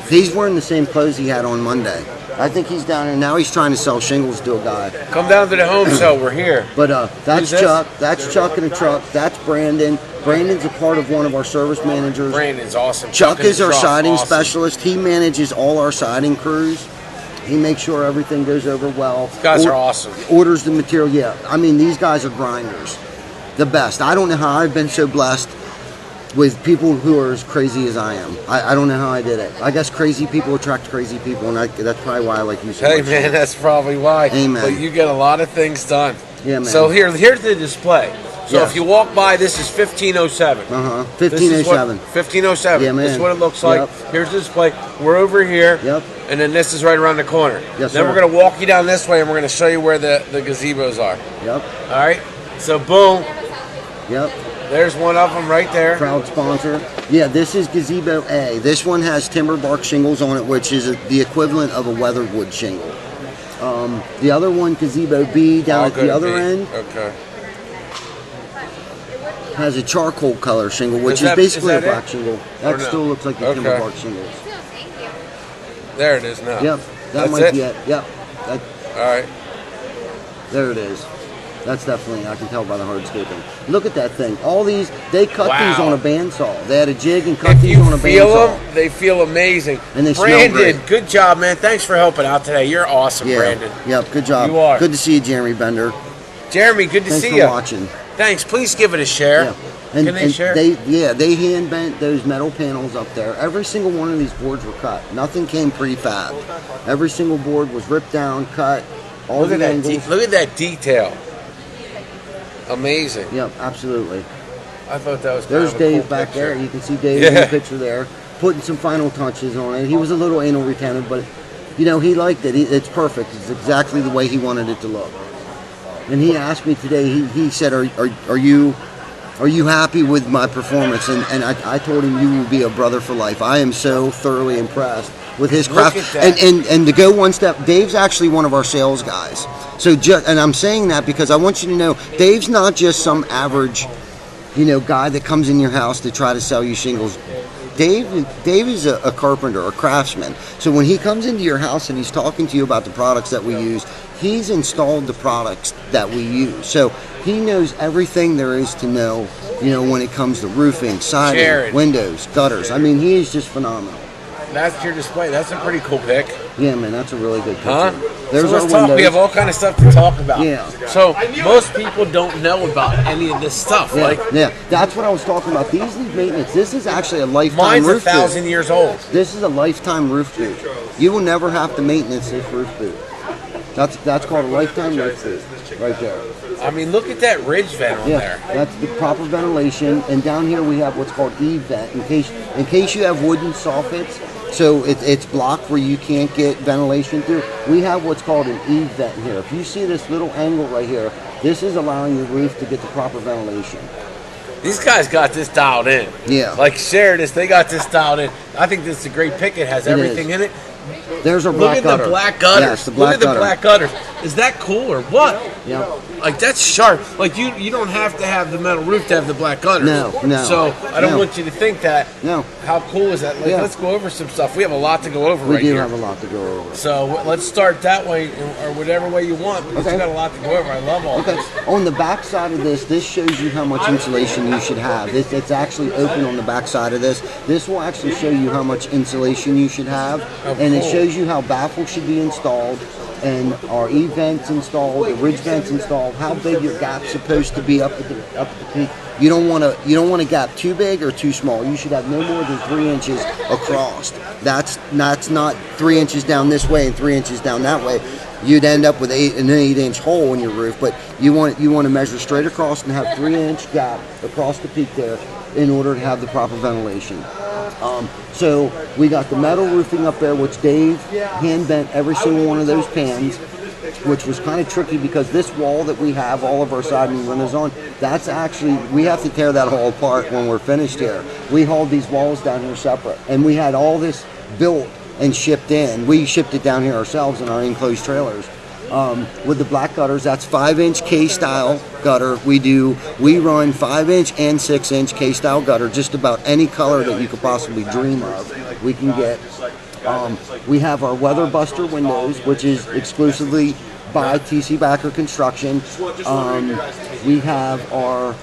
he's wearing the same clothes he had on Monday. I think he's down there now. He's trying to sell shingles to a guy. Come down to the home show. We're here. But that's Chuck. That's Chuck in a truck. That's Brandon. Brandon's a part of one of our service managers. Brandon's awesome. Chuck is our siding specialist. He manages all our siding crews. He makes sure everything goes over well. These guys are awesome. Orders the material. Yeah, I mean, these guys are grinders. The best. I don't know how I've been so blessed with people who are as crazy as I am. I don't know how I did it. I guess crazy people attract crazy people, and that's probably why I like you so Hey, much. man, that's probably why. Amen. But you get a lot of things done. Yeah, man. So here's the display. So Yes. if you walk by, this is 1507. 1507. 1507. Yeah, man. This is what it looks like. Yep. Here's the display. We're over here. Yep. And then this is right around the corner. Yes, then sir. we're going to walk you down this way, and we're going to show you where the gazebos are. Yep. All right? So, boom. Yep. There's one of them right there. Proud sponsor. Yeah, this is Gazebo A. This one has timber bark shingles on it, which is the equivalent of a weatherwood shingle. The other one, Gazebo B, down at the other end, Okay. has a charcoal color shingle, which is basically a black shingle. That still looks like the timber bark shingles. There it is now. Yep, That's might it? be it. Yep, All right. there it is. That's definitely, I can tell by the hardscaping. Look at that thing. All these, they cut these on a bandsaw. They had a jig and cut these on a bandsaw. If you feel them, they feel amazing. And they smell Brandon, great. good job, man. Thanks for helping out today. You're awesome, Brandon. Yep, good job. You are. Good to see you, Jeremy Bender. Jeremy, good to Thanks see for you. watching. Thanks. Please give it a share. Yeah. And, Can they and share? They hand bent those metal panels up there. Every single one of these boards were cut. Nothing came prefab. Every single board was ripped down, cut. All Look the at that. angles. Look at that detail. Amazing. Yep, absolutely. I thought that was. There's kind of a Dave cool back picture. there. You can see Dave in the picture there, putting some final touches on it. He was a little anal retentive, but he liked it. It's perfect. It's exactly the way he wanted it to look. And he asked me today. He said, "Are you happy with my performance?" And I told him, "You will be a brother for life." I am so thoroughly impressed with his craft. Look at that. And to go one step, Dave's actually one of our sales guys. So and I'm saying that because I want you to know, Dave's not just some average, guy that comes in your house to try to sell you shingles. Dave is a carpenter, a craftsman. So when he comes into your house and he's talking to you about the products that we use, he's installed the products that we use. So he knows everything there is to know, when it comes to roofing, siding, Jared. windows, gutters. I mean, he is just phenomenal. That's your display. That's a pretty cool pic. Yeah, man, that's a really good picture. Huh? There's So let's our talk. We windows. have all kind of stuff to talk about. Yeah. So most people don't know about any of this stuff. Yeah, that's what I was talking about. These need maintenance. This is actually a lifetime Mine's roof 1,000 boot. years old. This is a lifetime roof boot. You will never have to maintenance this roof boot. That's called a lifetime roof boot right there. I mean, look at that ridge vent on Yeah, there. that's the proper ventilation. And down here we have what's called E-vent in case you have wooden soffits. So it's blocked where you can't get ventilation through. We have what's called an E-vent here. If you see this little angle right here, this is allowing your roof to get the proper ventilation. These guys got this dialed in. Yeah. Like share this, they got this dialed in. I think this is a great pick. It has everything in it. There's our Look black at gutter. the black gutters. Yes, the black Look at gutter. the black gutters. Is that cool or what? Yep. Like that's sharp. Like you don't have to have the metal roof to have the black gutters. No. So I don't No. want you to think that. No. How cool is that? Like, Yeah. Let's go over some stuff. We have a lot to go over We right do here. have a lot to go over. So let's start that way, or whatever way you want, because Okay. you got a lot to go over. I love all Okay. this. On the back side of this shows you how much insulation you should have. It's actually open on the back side of this. This will actually show you how much insulation you should have, and it cool. shows you how baffles should be installed, and our E-vents installed, the ridge vents installed, how big your gap's supposed to be up at the peak. You don't want a gap too big or too small. You should have no more than 3 inches across. That's not 3 inches down this way and 3 inches down that way. You'd end up with an 8-inch hole in your roof. But you want to measure straight across and have 3-inch gap across the peak there in order to have the proper ventilation. So we got the metal roofing up there, which Dave hand bent every single one of those pans, which was kind of tricky because this wall that we have all of our siding windows on, that's actually, we have to tear that all apart when we're finished here. We hauled these walls down here separate, and we had all this built and shipped in. We shipped it down here ourselves in our enclosed trailers. With the black gutters, that's 5-inch K-style gutter. We run 5-inch and 6-inch K-style gutter, just about any color that you could possibly dream of. We can get. We have our Weather Buster windows, which is exclusively by TC Backer Construction. We have our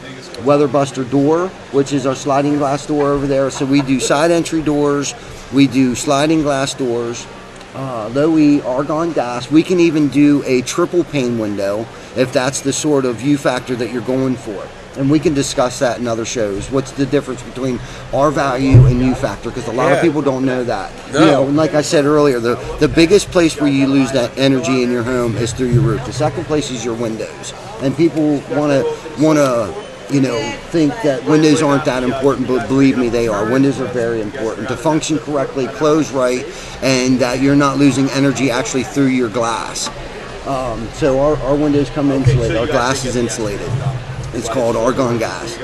Weather Buster door, which is our sliding glass door over there. So we do side entry doors, we do sliding glass doors. Low-E argon gas. We can even do a triple pane window if that's the sort of view factor that you're going for. And we can discuss that in other shows. What's the difference between R value and U factor? Because a lot of people don't know that. No. You know, and like I said earlier, the biggest place where you lose that energy in your home is through your roof. The second place is your windows. And people want to you know, think that windows aren't that important, but believe me, they are. Windows are very important to function correctly, close right, and that you're not losing energy actually through your glass. So our windows come insulated. Our glass is insulated. It's called argon gas.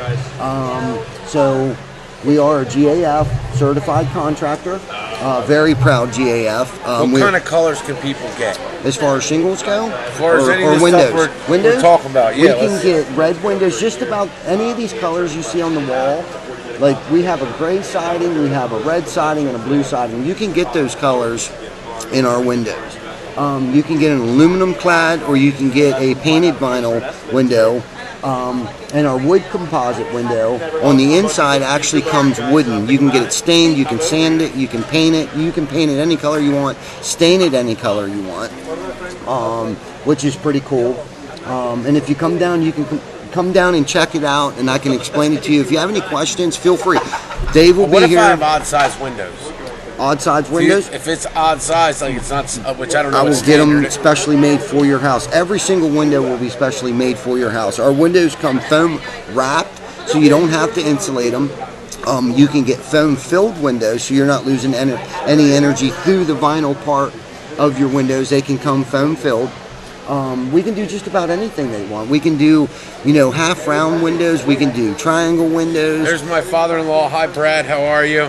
So we are a GAF certified contractor. Very proud GAF. What kind of colors can people get? As far as shingles go? As far as any or of the windows? stuff Windows? we're talking about, yeah. We can get red windows, just about any of these colors you see on the wall. Like we have a gray siding, we have a red siding, and a blue siding. You can get those colors in our windows. You can get an aluminum clad, or you can get a painted vinyl window. And our wood composite window on the inside actually comes wooden. You can get it stained, you can sand it, you can paint it. You can paint it any color you want, stain it any color you want, which is pretty cool. And if you come down, you can come down and check it out, and I can explain it to you. If you have any questions, feel free. Dave will be here. What if I have odd size windows? Odd size windows? If it's odd size, like it's not, which I don't know. I will get them specially made for your house. Every single window will be specially made for your house. Our windows come foam wrapped, so you don't have to insulate them. You can get foam filled windows, so you're not losing any energy through the vinyl part of your windows. They can come foam filled. We can do just about anything they want. We can do, you know, half round windows. We can do triangle windows. There's my father-in-law. Hi, Brad. How are you?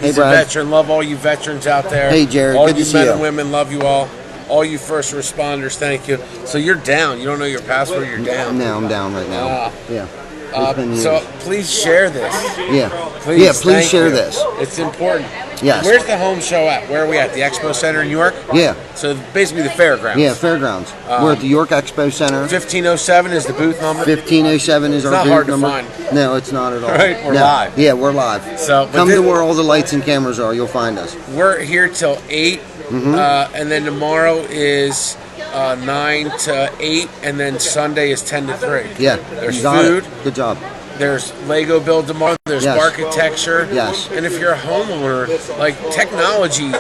He's Brad. a veteran. Love all you veterans out there. Hey, Jared. All Good you to see men you. and women, love you all. All you first responders, thank you. So you're down. You don't know your password. You're down. No, I'm down right now. Yeah. It's been So years. please share this. Yeah. Please Please share you. this. It's important. Yes. Where's the home show at? Where are we at? The Expo Center in York? Yeah. So basically the fairgrounds. Yeah, fairgrounds. We're at the York Expo Center. 1507 is the booth number. 1507 is our not booth hard to number. find. No, it's not at all. Right, we're No. live. Yeah, we're live. So, but come this- to where all the lights and cameras are. You'll find us. We're here till 8, and then tomorrow is 9 to 8, and then Sunday is 10 to 3. Yeah. There's you got food. It. Good job. There's Lego build tomorrow. There's Yes. architecture. Yes. And if you're a homeowner, like technology,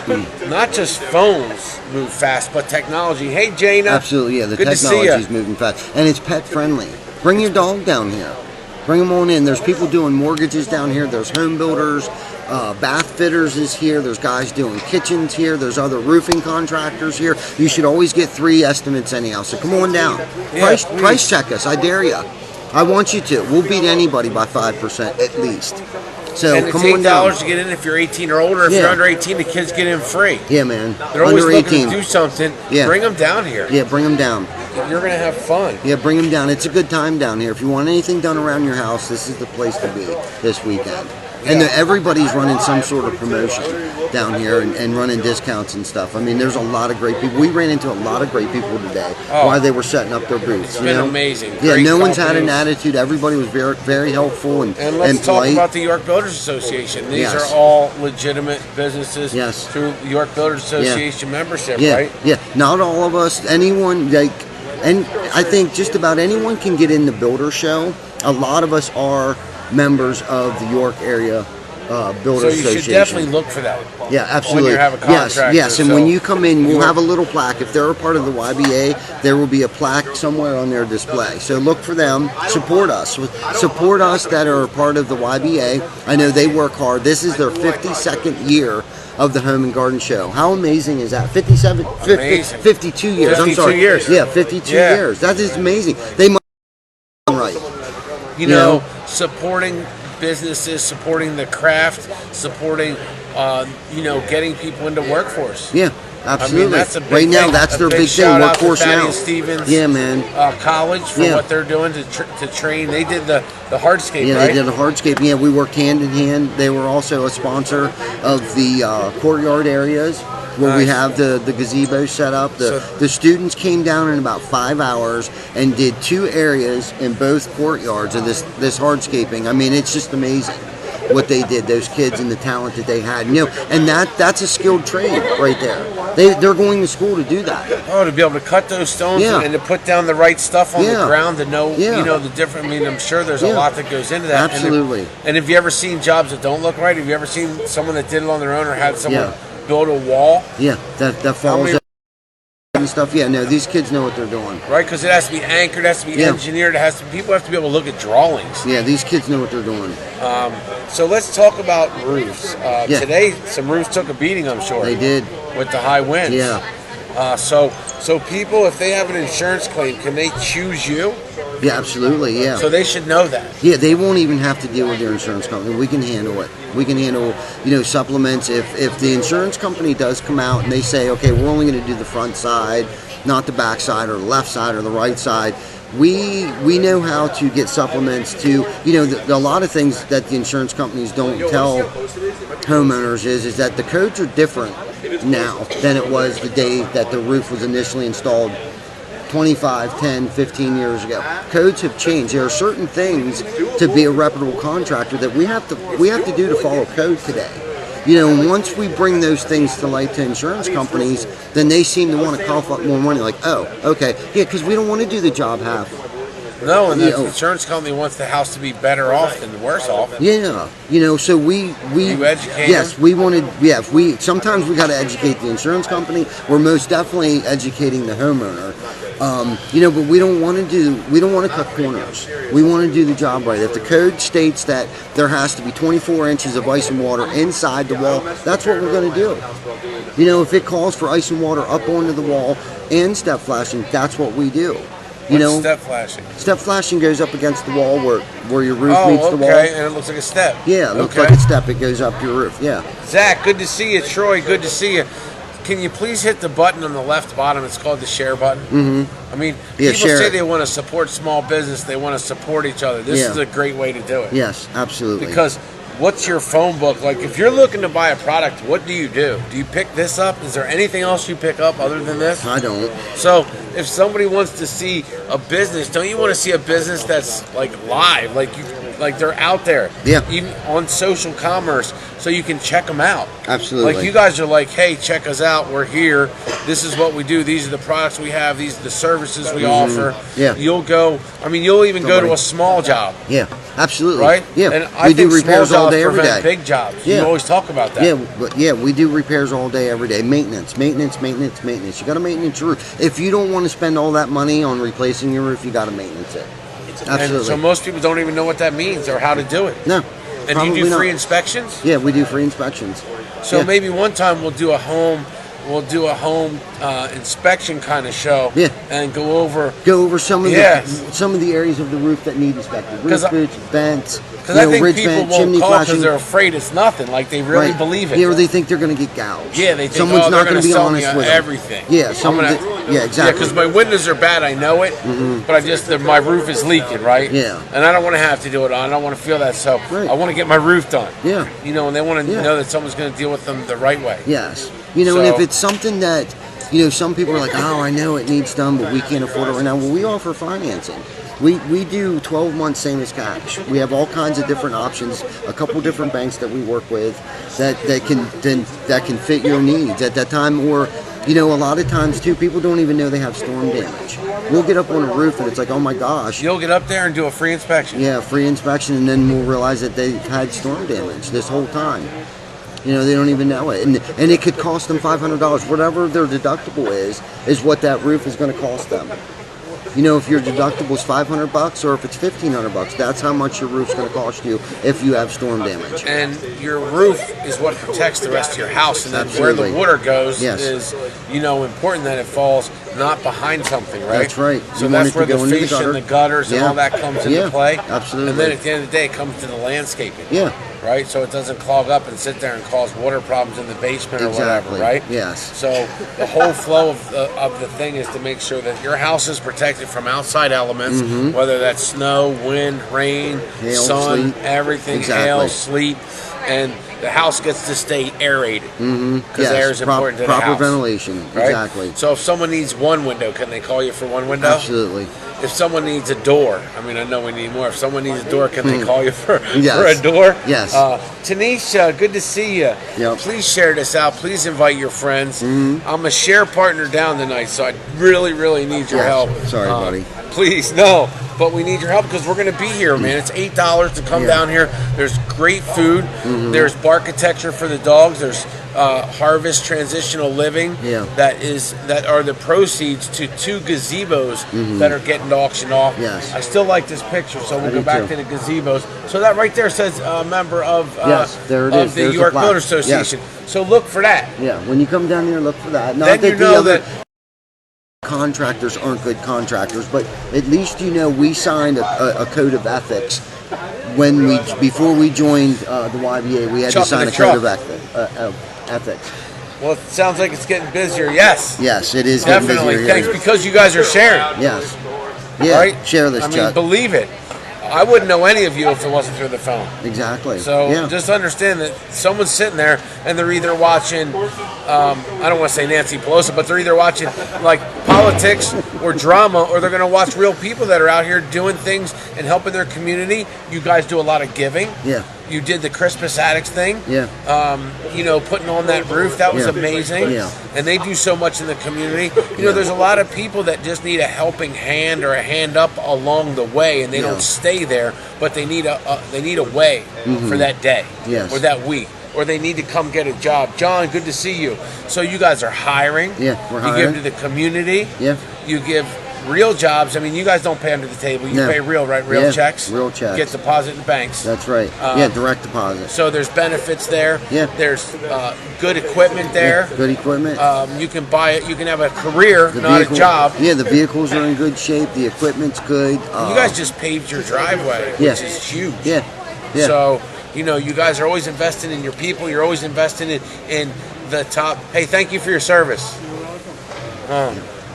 not just phones move fast, but technology. Hey, Jana. Absolutely, yeah. The Good to see technology ya. is moving fast, and it's pet friendly. Bring your dog down here. Bring them on in. There's people doing mortgages down here. There's home builders. Bath fitters is here. There's guys doing kitchens here. There's other roofing contractors here. You should always get 3 estimates anyhow. So come on down. Yeah, Price check us. I dare you. I want you to. We'll beat anybody by 5% at least. So And it's come on down. $8 to get in if you're 18 or older. If Yeah. you're under 18, the kids get in free. Yeah, man. They're always Under looking 18. to do something. Yeah. Bring them down here. Yeah, bring them down. You're going to have fun. Yeah, bring them down. It's a good time down here. If you want anything done around your house, this is the place to be this weekend. And everybody's running some sort of promotion down here and running discounts and stuff. I mean, there's a lot of great people. We ran into a lot of great people today while they were setting up their booths. It's been amazing. Yeah, Great no one's had an companies. attitude. Everybody was very, very helpful and let's talk polite. about the York Builders Association. These Yes. are all legitimate businesses Yes. through the York Builders Association membership, Yeah, right? yeah. Not all of us. Anyone and I think just about anyone can get in the builder show. A lot of us are members of the York area Builders So you Association. should definitely look for that. Yeah, absolutely. When you have a contractor. Yes. And so when you come in, we'll have a little plaque. If they're a part of the YBA, there will be a plaque somewhere on their display. So look for them. Support us. Support us that are a part of the YBA. I know they work hard. This is their 52nd year of the Home and Garden Show. How amazing is that? 52 years. 52 I'm sorry. years. Yeah, 52 Yeah. years. That is amazing. They must be right. you know, supporting businesses, supporting the craft, supporting, getting people into workforce. Yeah. Absolutely. I mean, that's a big right now, thing. that's A their big big thing. shout out to Workforce now. Thaddeus Stevens, Yeah, man. College for Yeah. what they're doing to train. They did the hardscape, Yeah, right? they did a hardscape. Yeah, we worked hand in hand. They were also a sponsor of the courtyard areas where we Nice. have the gazebo set up. The students came down in about 5 hours and did 2 areas in both courtyards of this hardscaping. I mean, it's just amazing. what they did, those kids and the talent that they had. And that's a skilled trade right there. They're going to school to do that. Oh, to be able to cut those stones and to put down the right stuff on the ground, to know the different. I mean, I'm sure there's a lot that goes into that. Absolutely. And have you ever seen jobs that don't look right? Have you ever seen someone that did it on their own, or had someone build a wall? Yeah, that falls and stuff. Yeah, no, these kids know what they're doing. Right, because it has to be anchored, it has to be engineered, people have to be able to look at drawings. Yeah, these kids know what they're doing. So let's talk about roofs. Today, some roofs took a beating, I'm sure. They did. With the high winds. Yeah. So people, if they have an insurance claim, can they choose you? Yeah, absolutely, yeah. So they should know that. Yeah, they won't even have to deal with their insurance company. We can handle it. We can handle, supplements. If the insurance company does come out and they say, okay, we're only going to do the front side, not the back side or the left side or the right side, we know how to get supplements to, a lot of things that the insurance companies don't tell homeowners is that the codes are different now than it was the day that the roof was initially installed 25, 10, 15 years ago. Codes have changed. There are certain things to be a reputable contractor that we have to do to follow code today. Once we bring those things to light to insurance companies, then they seem to want to cough up more money. Like, oh, okay, yeah, because we don't want to do the job half. No, and the insurance company wants the house to be better off than worse off. Yeah, so we you educate yes, them? we wanted. Yeah, sometimes we got to educate the insurance company. We're most definitely educating the homeowner. But we don't want to cut corners. We want to do the job right. If the code states that there has to be 24 inches of ice and water inside the wall, that's what we're going to do. If it calls for ice and water up onto the wall and step flashing, that's what we do. What's step flashing? Step flashing goes up against the wall where your roof meets the wall. Okay, and it looks like a step. Yeah, it looks like a step. It goes up your roof, yeah. Zach, good to see you. Troy, good to see you. Can you please hit the button on the left bottom? It's called the share button. Mm-hmm. I mean, people say they want to support small business. They want to support each other. This is a great way to do it. Yes, absolutely. Because what's your phone book? Like, if you're looking to buy a product, what do? Do you pick this up? Is there anything else you pick up other than this? I don't. So if somebody wants to see a business, don't you want to see a business that's like live, like they're out there, even on social commerce, so you can check them out? Absolutely. Like, you guys are like, hey, check us out. We're here. This is what we do. These are the products we have. These are the services we offer. Yeah. You'll even go to a small job. Yeah, absolutely. Right? Yeah. And I think repairs all day, every day. Big jobs. Yeah. You always talk about that. Yeah, we do repairs all day, every day. Maintenance. You got to maintenance your roof. If you don't want to spend all that money on replacing your roof, you got to maintenance it. Absolutely. And so most people don't even know what that means or how to do it. No. And do you do free inspections? Yeah, we do free inspections. So maybe one time we'll do a home inspection kind of show. Yeah. And go over some of the areas of the roof that need inspected. Roof boots, vents. Because I think people won't call because they're afraid it's nothing. Like, they really believe it. Yeah, or they think they're going to get gouged. Yeah, they think someone's not going to be honest with everything. Yeah, exactly. Yeah, because my windows are bad, I know it, but my roof is leaking, right? Yeah. And I don't want to have to do it. I don't want to feel that, so I want to get my roof done. Yeah. And they want to know that someone's going to deal with them the right way. Yes. And if it's something that, some people are like, oh, I know it needs done, but we can't afford it right now. Well, we offer financing. We do 12 months same as cash. We have all kinds of different options, a couple different banks that we work with that can fit your needs at that time. Or, a lot of times too, people don't even know they have storm damage. We'll get up on a roof and it's like, oh my gosh. You'll get up there and do a free inspection. Yeah, free inspection, and then we'll realize that they've had storm damage this whole time. They don't even know it. And it could cost them $500. Whatever their deductible is what that roof is going to cost them. If your deductible is $500 or if it's $1,500, that's how much your roof's going to cost you if you have storm damage. And your roof is what protects the rest of your house, and then where the water goes is, important that it falls not behind something, right? That's right. So that's where the fascia and the gutters and all that comes into play. Absolutely. And then at the end of the day, it comes to the landscaping. Yeah. Right, so it doesn't clog up and sit there and cause water problems in the basement or whatever, right? Yes. So the whole flow of the thing is to make sure that your house is protected from outside elements, whether that's snow, wind, rain, hail, sun, sleet. everything, hail, sleet, and the house gets to stay aerated because air is important to the house. Proper ventilation, right? exactly. So if someone needs one window, can they call you for one window? Absolutely. if someone needs a door, I mean, I know we need more. If someone needs a door, can they call you for Yes. a door? Yes. Tanisha, good to see you. Yep. Please share this out. Please invite your friends. Mm-hmm. I'm a share partner down tonight, so I really, really need your Yes. help. Sorry, buddy. Please, no. But we need your help because we're going to be here, man. It's $8 to come down here. There's great food. Mm-hmm. There's architecture for the dogs. There's Harvest Transitional Living. Yeah. That are the proceeds to 2 gazebos that are getting auctioned off. Yes. I still like this picture, so we'll I go do back too. to the gazebos. So that right there says member of Yes, there it of is. the There's the York plaque. Builder Association. Yes. So look for that. Yeah, when you come down here, look for that. Not Then that you the know other that. contractors aren't good contractors, but at least you know we signed a code of ethics before we joined the YBA. We had to Chuck in sign the a code truck. of ethics. Well, it sounds like it's getting busier. Yes. Yes, it is getting Definitely. busier Thanks here. because you guys are sharing. Yes. Yeah. Right? Share this, I mean, Chuck. believe it. I wouldn't know any of you if it wasn't through the phone. Exactly. So yeah. just understand that someone's sitting there and they're either watching, I don't want to say Nancy Pelosi, but they're either watching like politics or drama, or they're going to watch real people that are out here doing things and helping their community. You guys do a lot of giving. Yeah. You did the Christmas Addicts thing. Yeah. Putting on that roof, that was Yeah. amazing. Yeah. And they do so much in the community. There's a lot of people that just need a helping hand or a hand up along the way, and they don't stay there, but they need a way for that day Yes. or that week. Or they need to come get a job. John, good to see you. So you guys are hiring. Yeah, we're You hiring. give to the community. Yeah. You give real jobs. I mean, you guys don't pay under the table. You No. pay real, right? Real Yeah, checks. real checks. Get deposit in banks. That's right. Direct deposit. So there's benefits there. Yeah. There's good equipment there. Yeah, good equipment. You can buy it. You can have a career, The not vehicle- a job. Yeah, the vehicles are in good shape. The equipment's good. You guys just paved your driveway, which Yeah. is huge. Yeah. Yeah. So, you guys are always investing in your people. You're always investing in the top. Hey, thank you for your service.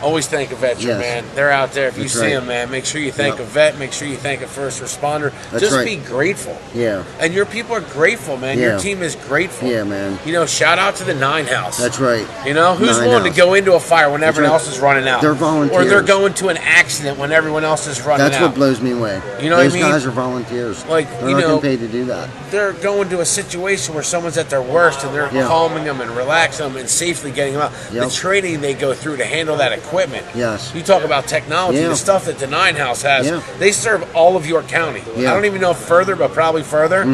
Always thank a veteran, Yes. man. They're out there. If you That's see right. them, man, make sure you thank Yep. a vet. Make sure you thank a first responder. That's Just right. be grateful. Yeah. And your people are grateful, man. Your Yeah. team is grateful. Yeah, man. Shout out to the Nine House. That's right. Who's Nine willing to House. go into a fire when everyone right. else is running out? They're Or volunteers. they're going to an accident when everyone else is running That's out. what blows me away. You know what I Those mean? guys are volunteers. Like, they're you not know- getting paid to do that. They're going to a situation where someone's at their worst and they're Yeah. calming them and relaxing them and safely getting them out. Yep. The training they go through to handle that equipment. Yes. You talk about technology, Yeah. the stuff that the Nine House has. Yeah. They serve all of York County. Yeah. I don't even know if further, but probably further.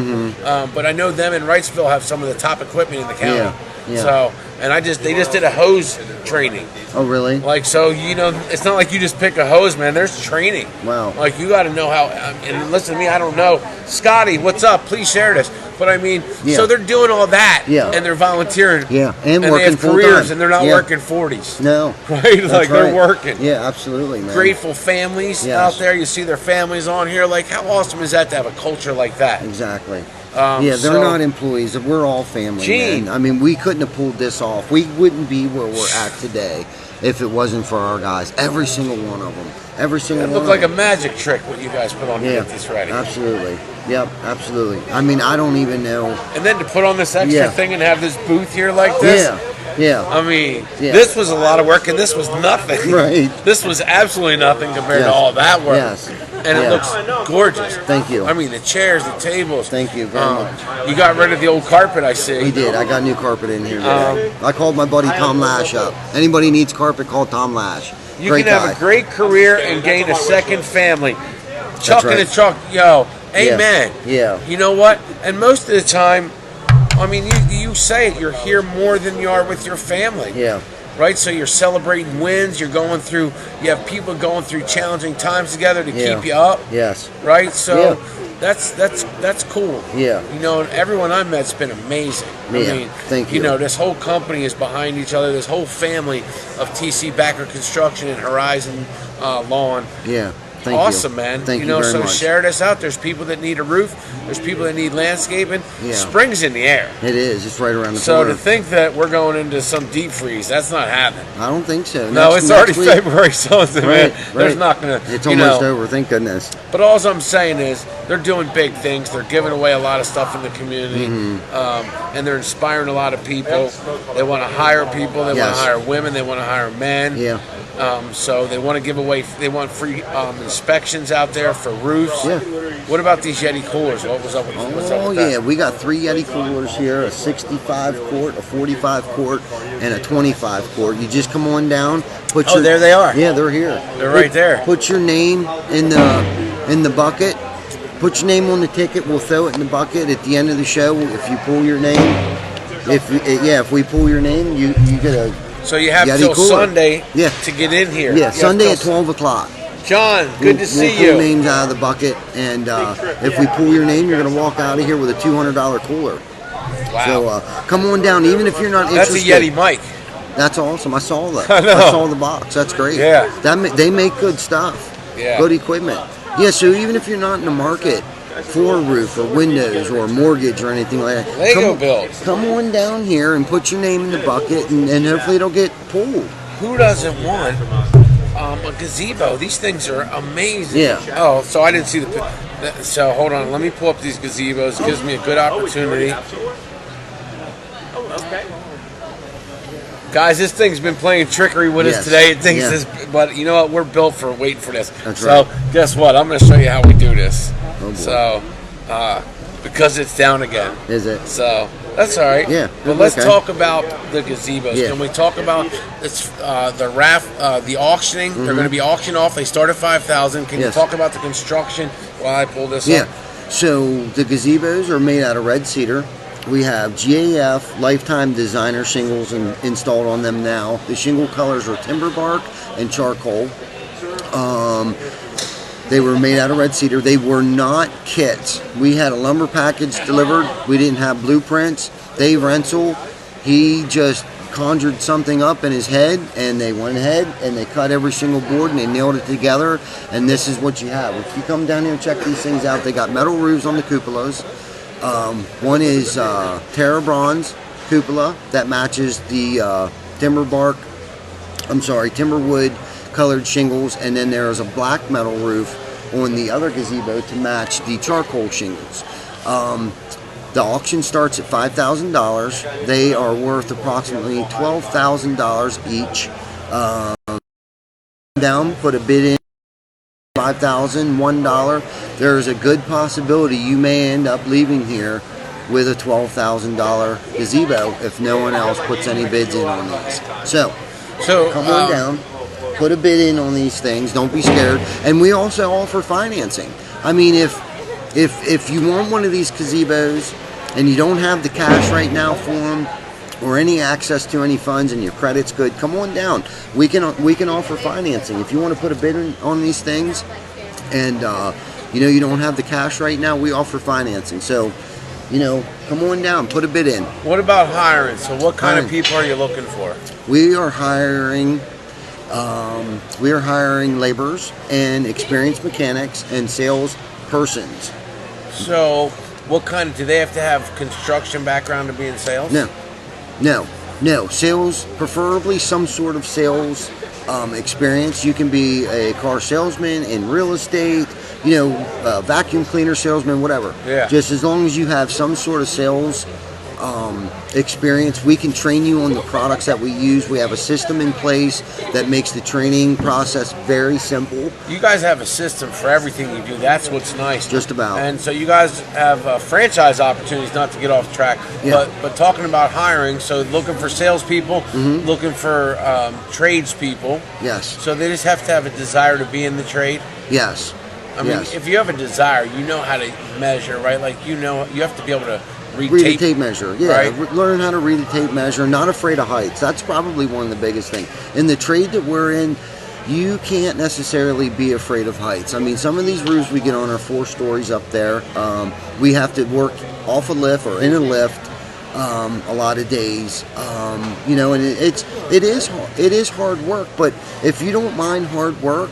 But I know them in Wrightsville have some of the top equipment in the county. Yeah. Yeah. So, and they just did a hose training. Oh, really? Like, so, it's not like you just pick a hose, man. There's training. Wow. Like, you got to know how, and listen to me, I don't know. Scotty, what's up? Please share this. But I mean, Yeah. so they're doing all that. Yeah. And they're volunteering. Yeah, and they working have full careers, time. and they're not Yeah. working 40s. No. Right? That's Like, they're right. working. Yeah, absolutely, man. Grateful families Yes. out there. You see their families on here. Like, how awesome is that to have a culture like that? Exactly. Yeah, they're so- not employees. We're all family, Gene. man. I mean, we couldn't have pulled this off. We wouldn't be where we're at today if it wasn't for our guys. Every single one of them. Every single It one looked of like a them. magic trick what you guys put on to Yeah, get this ready. absolutely. Yep, absolutely. I mean, I don't even know. And then to put on this extra Yeah. thing and have this booth here like this. Yeah, I mean, Yeah. this was a lot of work, and this was nothing. Right. This was absolutely nothing compared to Yes. all that work. Yes. And it Yeah. looks gorgeous. Thank you. I mean, the chairs, the tables. Thank you very much. You got rid of the old carpet, I see. We did. I got new carpet in here today. I called my buddy Tom Lash up. Anybody needs carpet, call Tom Lash. You Great can have guy. a great career and gain a second family. Chuck in right. the truck, yo, amen. Yeah. You know what? And most of the time, I mean, you say it, you're here more than you are with your family. Yeah. Right? So you're celebrating wins, you have people going through challenging times together to Yeah. keep you up. Yes. Right? So Yeah. that's cool. Yeah. And everyone I met's been amazing. Yeah. I mean, Thank you. This whole company is behind each other. This whole family of TC Backer Construction and Horizon Lawn. Yeah. Thank Awesome, you. man. Thank you very so much. share this out. There's people that need a roof. There's people that need landscaping. Yeah. Spring's in the air. It is. It's right around the So corner. to think that we're going into some deep freeze, that's not happening. I don't think so. No, it's already week- February something, man. Right, There's right. not gonna. It's almost over. Thank goodness. But all I'm saying is they're doing big things. They're giving away a lot of stuff in the community, Mm-hmm. and they're inspiring a lot of people. They want to hire people. They want Yes. to hire women. They want to hire men. Yeah. So they want to give away. They want free inspections out there for roofs. Yeah. What about these Yeti Coolers? What's up with Oh that? yeah, we got 3 Yeti Coolers here: a 65 quart, a 45 quart, and a 25 quart. You just come on down. There they are. Yeah, they're here. They're right there. Put your name in the bucket. Put your name on the ticket. We'll throw it in the bucket at the end of the show. If you pull your name, if we pull your name, you get a. So you have Yeti till Cooler. Sunday Yeah. to get in here. Yeah, You Sunday have at till- 12 o'clock. John, good to see We'll pull you. names out of the bucket, and if we pull your name, you're going to walk out of here with a $200 cooler. Wow. So come on down, even if you're not That's a interested. Yeti mic. That's awesome. I saw that. I know. I saw the box. That's great. Yeah. They make good stuff. Yeah. Good equipment. Yeah. So even if you're not in the market for a roof or windows or mortgage or anything like that, Lego builds. Come on down here and put your name in the bucket, and hopefully it'll get pulled. Who doesn't want a gazebo? These things are amazing. Yeah. Oh, so I didn't see the. So hold on. Let me pull up these gazebos. It gives me a good opportunity. Guys, this thing's been playing trickery with us Yes. today. It thinks Yeah. this, but you know what? We're built for waiting for this. That's so right. guess what? I'm going to show you how we do this. Oh, boy. So, because it's down again. Is it? So that's all right. Yeah, But it's let's okay. talk about the gazebos. Yeah. Can we talk about this, the auctioning? They're going to be auctioned off. They start at 5,000. Can Yes. you talk about the construction while I pull this Yeah. up? So the gazebos are made out of red cedar. We have GAF lifetime designer shingles installed on them now. The shingle colors are timber bark and charcoal. They were made out of red cedar. They were not kits. We had a lumber package delivered. We didn't have blueprints. Dave Rensel, he just conjured something up in his head, and they went ahead and they cut every single board and they nailed it together, and this is what you have. If you come down here and check these things out, they got metal roofs on the cupolas. One is Terra Bronze cupola that matches the timberwood colored shingles, and then there is a black metal roof on the other gazebo to match the charcoal shingles. The auction starts at $5,000. They are worth approximately $12,000 each. Down, put a bid in. $5,001. There is a good possibility you may end up leaving here with a $12,000 gazebo if no one else puts any bids in on these. So come on down, put a bid in on these things. Don't be scared. And we also offer financing. I mean, if you want one of these gazebos and you don't have the cash right now for them, or any access to any funds, and your credit's good, come on down. We can offer financing. If you want to put a bid on these things, and you don't have the cash right now, we offer financing. So, come on down, put a bid in. What about hiring? So what kind of people are you looking for? We are hiring laborers and experienced mechanics and sales persons. So what kind? Do they have to have construction background to be in sales? No. Sales, preferably some sort of sales experience. You can be a car salesman in real estate, vacuum cleaner salesman, whatever. Yeah. Just as long as you have some sort of sales experience, we can train you on the products that we use. We have a system in place that makes the training process very simple. You guys have a system for everything you do. That's what's nice. Just about. And so you guys have franchise opportunities, not to get off track, Yeah. but talking about hiring, so looking for salespeople, looking for tradespeople. Yes. So they just have to have a desire to be in the trade. Yes. I mean, Yes. if you have a desire, you know how to measure, right? Like, you have to be able to read Read tape. a tape measure. Yeah, right? Learn how to read a tape measure. Not afraid of heights. That's probably one of the biggest things. In the trade that we're in, you can't necessarily be afraid of heights. I mean, some of these roofs we get on are 4 stories up there. We have to work off a lift or in a lift a lot of days. And it is hard work. But if you don't mind hard work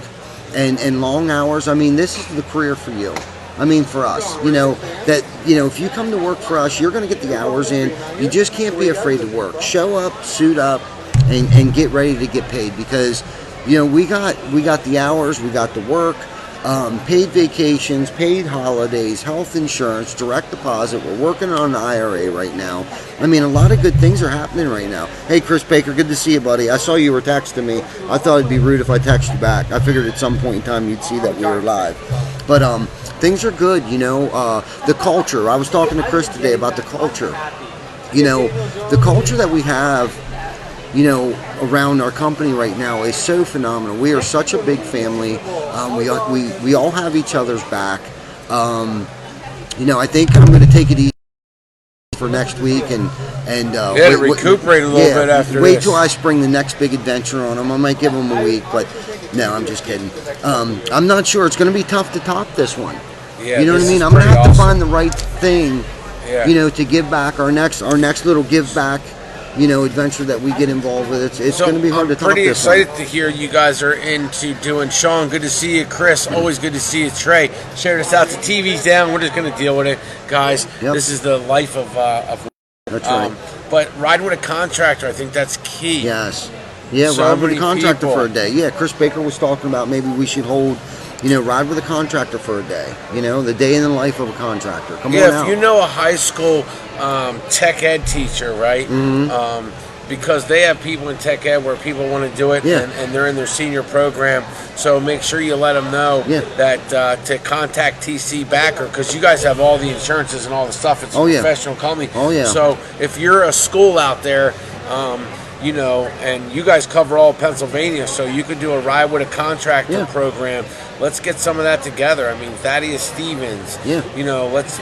and long hours, I mean, this is the career for you. I mean, for us, if you come to work for us, you're going to get the hours in. You just can't be afraid to work. Show up, suit up, and get ready to get paid, because, we got the hours, we got the work. paid vacations, paid holidays, health insurance, direct deposit. We're working on an IRA right now. I mean, a lot of good things are happening right now. Hey, Chris Baker, good to see you, buddy. I saw you were texting me. I thought it'd be rude if I texted you back. I figured at some point in time you'd see that we were live. But things are good, you know. The culture. I was talking to Chris today about the culture. You know, the culture that we have, you know, around our company right now is so phenomenal. We are such a big family. We all have each other's back. You know, I think I'm going to take it easy for next week and recuperate a little bit after wait this. till I spring the next big adventure on them. I might give them a week, but no, I'm just kidding. I'm not sure. It's going to be tough to top this one. Yeah, you know what I mean? I'm going to have to find the right thing, you know, to give back. Our next little give back, you know, adventure that we get involved with. It's going to be hard to top this one. I'm pretty excited to hear you guys are into doing. Sean, good to see you. Chris, always good to see you. Trey, share this out. The TV's down. We're just going to deal with it, guys. Yep. This is the life of that's right. But riding with a contractor, I think that's key. Yes. Yeah, so ride with a contractor people. for a day. Yeah, Chris Baker was talking about maybe we should hold, you know, ride with a contractor for a day. You know, the day in the life of a contractor. Come on out. Yeah, if you know a high school tech ed teacher, right? Mm-hmm. Because they have people in tech ed where people want to do it, and they're in their senior program. So make sure you let them know that to contact TC Backer, because you guys have all the insurances and all the stuff. It's a professional company. Oh, yeah. So if you're a school out there, you know, and you guys cover all of Pennsylvania, so you could do a ride with a contractor program. Let's get some of that together. I mean, Thaddeus Stevens, you know, let's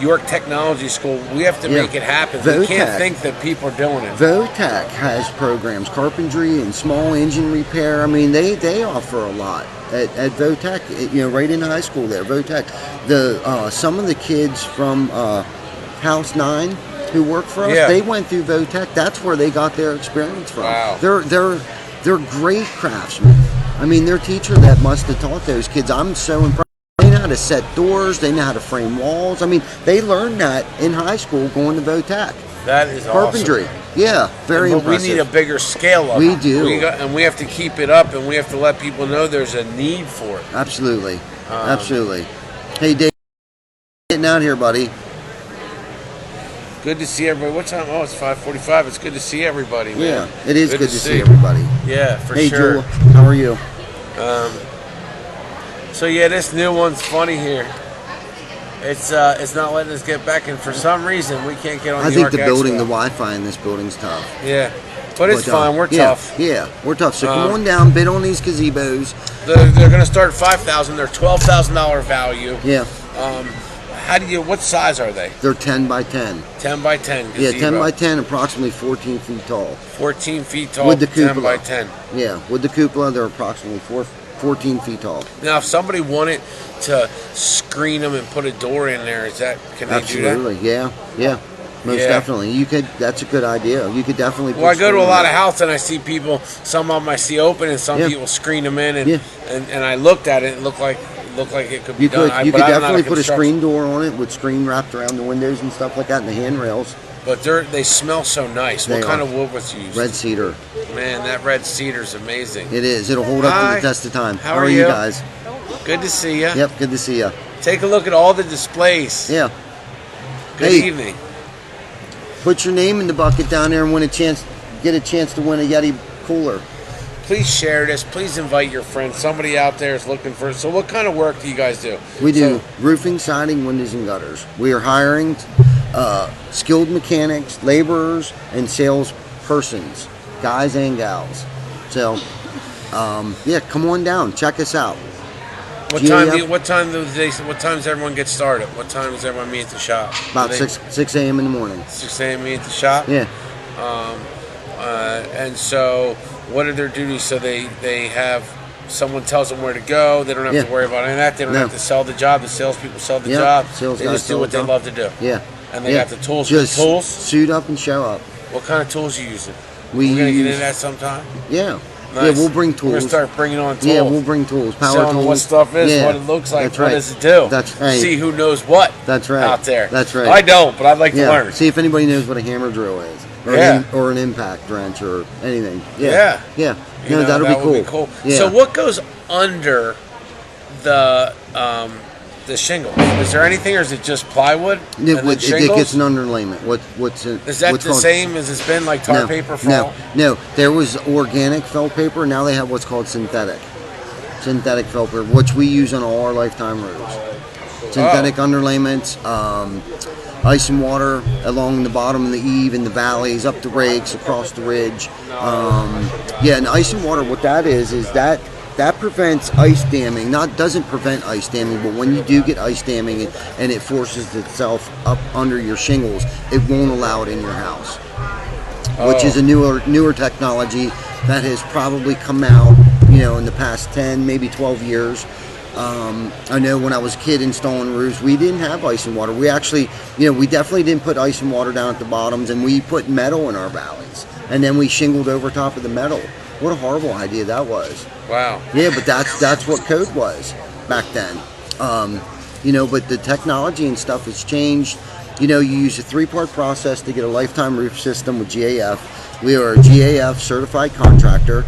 York Technology School. We have to make it happen. We can't think that people are doing it. Votech has programs, carpentry and small engine repair. I mean, they offer a lot at Votech. You know, right in high school there, Votech. The some of the kids from House 9 who work for us, they went through Votech. That's where they got their experience from. Wow. They're great craftsmen. I mean, their teacher that must have taught those kids. I'm so impressed. They know how to set doors. They know how to frame walls. I mean, they learned that in high school going to Votech. That is carpentry. Awesome. Yeah, very impressive. We need a bigger scale of it. We do. And we have to keep it up, and we have to let people know there's a need for it. Absolutely. Absolutely. Hey, Dave, getting out here, buddy. Good to see everybody. What time? Oh, it's 5:45. It's good to see everybody, man. Yeah, it is good to see everybody. Yeah, for hey, sure. Jewel, how are you? So yeah, this new one's funny here. It's not letting us get back, and for some reason we can't get on. I think the building, Expo. the Wi-Fi in this building's tough. Yeah, but it's fine. We're tough. Yeah, we're tough. So come on down, bid on these gazebos. They're going to start at $5,000. They're $12,000 value. Yeah. What size are they? They're 10 by 10. 10 by 10 gazebo. Yeah, 10 by 10, approximately 14 feet tall. 14 feet tall, with the cupola. 10 by 10. Yeah, with the cupola, they're approximately 14 feet tall. Now, if somebody wanted to screen them and put a door in there, can they do that? Absolutely, yeah. Most definitely. You could. That's a good idea. You could definitely. Well, I go to a lot of houses and I see people. Some of them I see open, and some people screen them in. And I looked at it. It looked like it could be done. You could definitely put a screen door on it with screen wrapped around the windows and stuff like that, and the handrails. But they smell so nice. What kind of wood was used? Red cedar. Man, that red cedar's amazing. It is. It'll hold up to the test of time. How are you guys? Good to see you. Yep, good to see you. Take a look at all the displays. Yeah. Good evening. Put your name in the bucket down there and get a chance to win a Yeti Cooler. Please share this. Please invite your friends. Somebody out there is looking for. So what kind of work do you guys do? We do roofing, siding, windows, and gutters. We are hiring skilled mechanics, laborers, and salespersons, guys and gals. So, come on down. Check us out. What time does everyone get started? What time does everyone meet at the shop? About 6 a.m. in the morning. 6 a.m. meet at the shop? Yeah. And so what are their duties? So they have someone tells them where to go. They don't have to worry about any of that. They don't have to sell the job. The salespeople sell the job. They just do what they love to do. Yeah. And they got the tools. Just tools? Suit up and show up. What kind of tools are you using? We're going to get into that sometime? Yeah. Nice. Yeah, we'll bring tools. We're going to start bringing on tools. Yeah, we'll bring tools. Power Showing tools. What stuff is, what it looks like, That's right. What does it do? That's right. See who knows what That's right. out there. That's right. I don't, but I'd like to learn. See if anybody knows what a hammer drill is. Or an impact wrench or anything. Yeah. No, that'll be cool. Yeah. So what goes under the shingles? Is there anything, or is it just plywood? It gets an underlayment. What's it? Is that what's the called, same as it's been, like tar paper fall? No. There was organic felt paper. Now they have what's called synthetic felt paper, which we use on all our lifetime roofs. Synthetic underlayments, ice and water along the bottom of the eave, in the valleys, up the rakes, across the ridge. And ice and water, what that is that prevents ice damming. Doesn't prevent ice damming, but when you do get ice damming and it forces itself up under your shingles, it won't allow it in your house. Which is a newer technology that has probably come out, in the past 10, maybe 12 years. I know when I was a kid installing roofs, we didn't have ice and water. We actually, we definitely didn't put ice and water down at the bottoms, and we put metal in our valleys, and then we shingled over top of the metal. What a horrible idea that was. Wow. Yeah, but that's what code was back then. But the technology and stuff has changed. You use a 3-part process to get a lifetime roof system with GAF. We are a GAF certified contractor.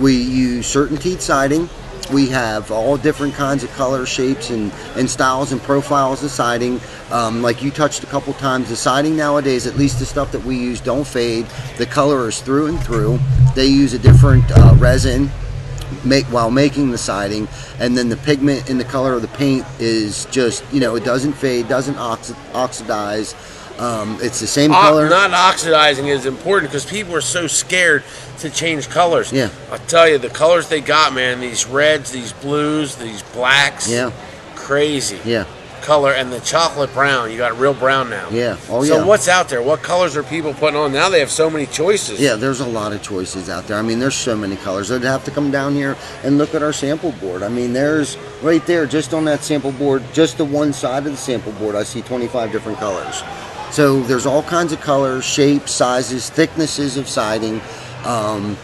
We use CertainTeed siding. We have all different kinds of colors, shapes, and styles and profiles of siding. Like you touched a couple times, the siding nowadays, at least the stuff that we use, don't fade. The color is through and through. They use a different resin while making the siding, and then the pigment in the color of the paint is just, it doesn't fade, doesn't oxidize. It's the same color. Not oxidizing is important because people are so scared to change colors. Yeah. I'll tell you, the colors they got, man, these reds, these blues, these blacks. Yeah. Crazy. Yeah. Color, and the chocolate brown. You got real brown now. Yeah. So what's out there? What colors are people putting on? Now they have so many choices. Yeah, there's a lot of choices out there. I mean, there's so many colors. I'd have to come down here and look at our sample board. I mean, there's right there, just on that sample board, just the one side of the sample board, I see 25 different colors. So there's all kinds of colors, shapes, sizes, thicknesses of siding. The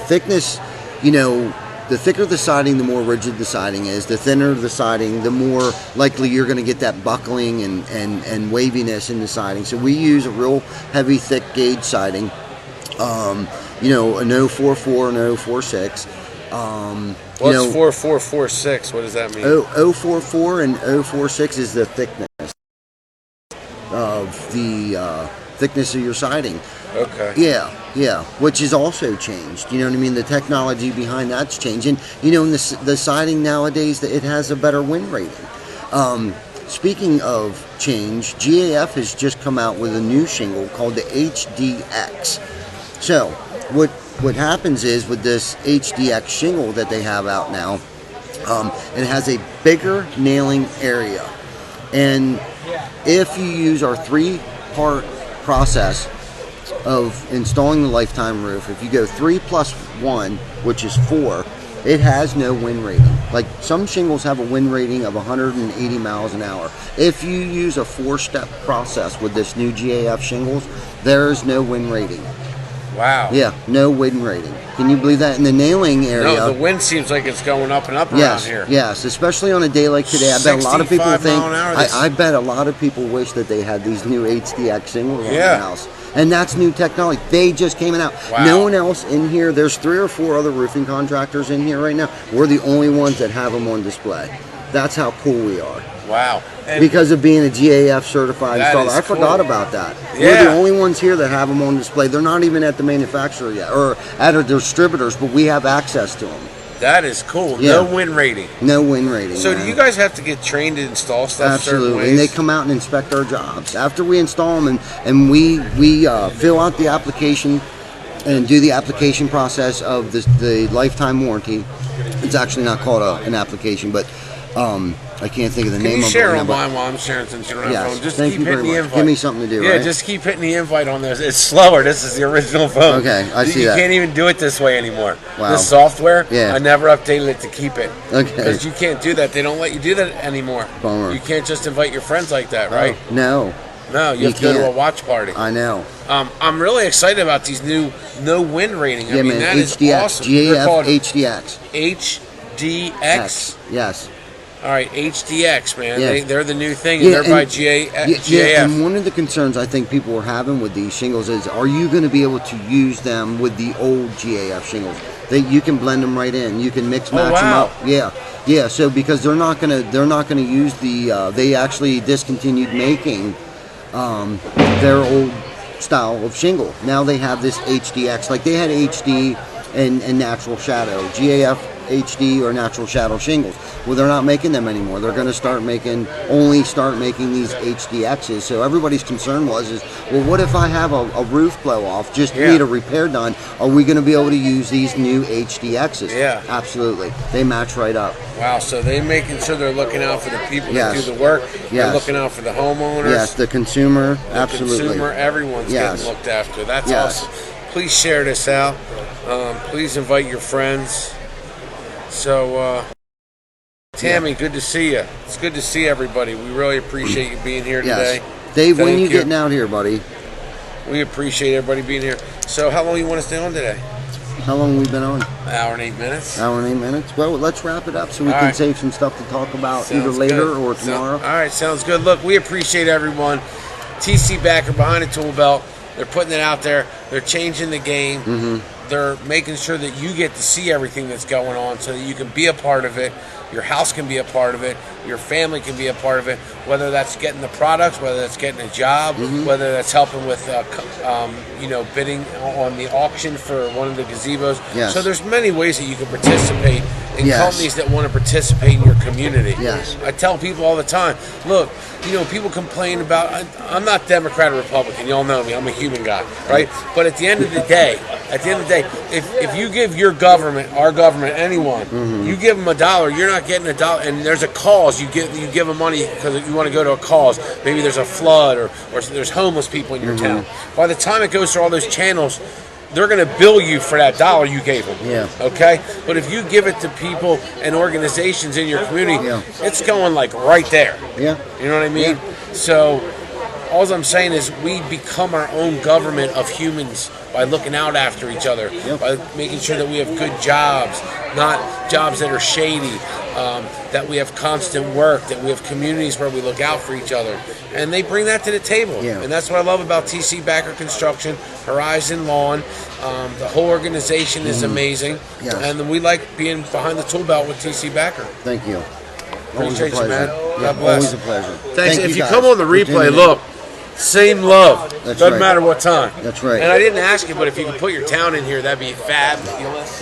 thickness, the thicker the siding, the more rigid the siding is. The thinner the siding, the more likely you're going to get that buckling and waviness in the siding. So we use a real heavy, thick gauge siding. An 044 and 046. What's 4446? What does that mean? 044 and 046 is the thickness of the thickness of your siding. Okay. Yeah, which has also changed. You know what I mean? The technology behind that's changing. In the siding nowadays, it has a better wind rating. Speaking of change, GAF has just come out with a new shingle called the HDX. So, what happens is with this HDX shingle that they have out now, it has a bigger nailing area. And if you use our 3-part process of installing the lifetime roof, if you go 3 plus 1, which is 4, it has no wind rating. Like some shingles have a wind rating of 180 miles an hour. If you use a 4-step process with this new GAF shingles, there is no wind rating. Wow. Yeah, no wind rating. Can you believe that? In the nailing area. No, the wind seems like it's going up and up around here. Yes, especially on a day like today. I bet a lot of people think. I bet a lot of people wish that they had these new HDX shingles on their house. And that's new technology. They just came out. Wow. No one else in here. There's 3 or 4 other roofing contractors in here right now. We're the only ones that have them on display. That's how cool we are. Wow. And because of being a GAF certified installer. I forgot about that. Yeah. We're the only ones here that have them on display. They're not even at the manufacturer yet, or at our distributors, but we have access to them. That is cool. Yeah. No wind rating. No wind rating. So do you guys have to get trained to install stuff? Absolutely. And they come out and inspect our jobs. After we install them and we fill out the application and do the application process of the lifetime warranty. It's actually not called an application, but I can't think of the name of it. Can you share on mine while I'm sharing since you don't have phone? Just keep hitting the invite. Give me something to do, right? Just keep hitting the invite on this. It's slower. This is the original phone. Okay, I see that. You can't even do it this way anymore. Wow. This software, I never updated it to keep it. Okay. Because you can't do that. They don't let you do that anymore. Bummer. You can't just invite your friends like that, right? No. No, you have to go to a watch party. I know. I'm really excited about these new no wind rating. I mean, that HDX, is awesome. GAF HDX. HDX? Yes. All right, HDX, man. Yes. They're the new thing, and they're by GAF. Yeah, and one of the concerns I think people were having with these shingles is, are you going to be able to use them with the old GAF shingles? You can blend them right in. You can mix match them wow. up. Yeah. So because they're not gonna use the they actually discontinued making their old style of shingle. Now they have this HDX. Like they had HD and natural shadow, GAF HD or natural shadow shingles. Well, they're not making them anymore. They're going to start making these HDXs. So everybody's concern was, well, what if I have a roof blow off, just need a repair done? Are we going to be able to use these new HDXs? Yeah, absolutely. They match right up. Wow. So they're making sure they're looking out for the people that do the work. They're looking out for the homeowners. Yes, the consumer. Absolutely. Consumer. Everyone's getting looked after. That's awesome. Please share this out. Please invite your friends. So, Tammy, good to see you. It's good to see everybody. We really appreciate you being here today. Dave, when you getting out here, buddy? We appreciate everybody being here. So, how long you want to stay on today? How long have we been on? An hour and 8 minutes. Hour and 8 minutes. Well, let's wrap it up so we can save some stuff to talk about either later or tomorrow. All right, sounds good. Look, we appreciate everyone. TC Backer behind the tool belt. They're putting it out there. They're changing the game. Mm-hmm. They're making sure that you get to see everything that's going on so that you can be a part of it. Your house can be a part of it. Your family can be a part of it. Whether that's getting the products, whether that's getting a job, whether that's helping with, bidding on the auction for one of the gazebos. Yes. So there's many ways that you can participate in companies that want to participate in your community. Yes. I tell people all the time, look, people complain about, I'm not Democrat or Republican, you all know me, I'm a human guy, right? But at the end of the day, if you give your government, our government, anyone, you give them $1, you're not getting $1, and there's a cause, you give them money because you want to go to a cause. Maybe there's a flood or there's homeless people in your town. By the time it goes through all those channels, they're going to bill you for that $1 you gave them. Yeah. Okay? But if you give it to people and organizations in your community, it's going like right there. Yeah. You know what I mean? Yeah. So all I'm saying is we become our own government of humans by looking out after each other, by making sure that we have good jobs, not jobs that are shady, that we have constant work, that we have communities where we look out for each other. And they bring that to the table. Yeah. And that's what I love about TC Backer Construction, Horizon Lawn. The whole organization is amazing. Yes. And we like being behind the tool belt with TC Backer. Thank you. Appreciate you, man. God bless. Always a pleasure. Thanks. If you come on the replay, look, same love. Doesn't matter what time. That's right. And I didn't ask you, but if you could put your town in here, that'd be fabulous.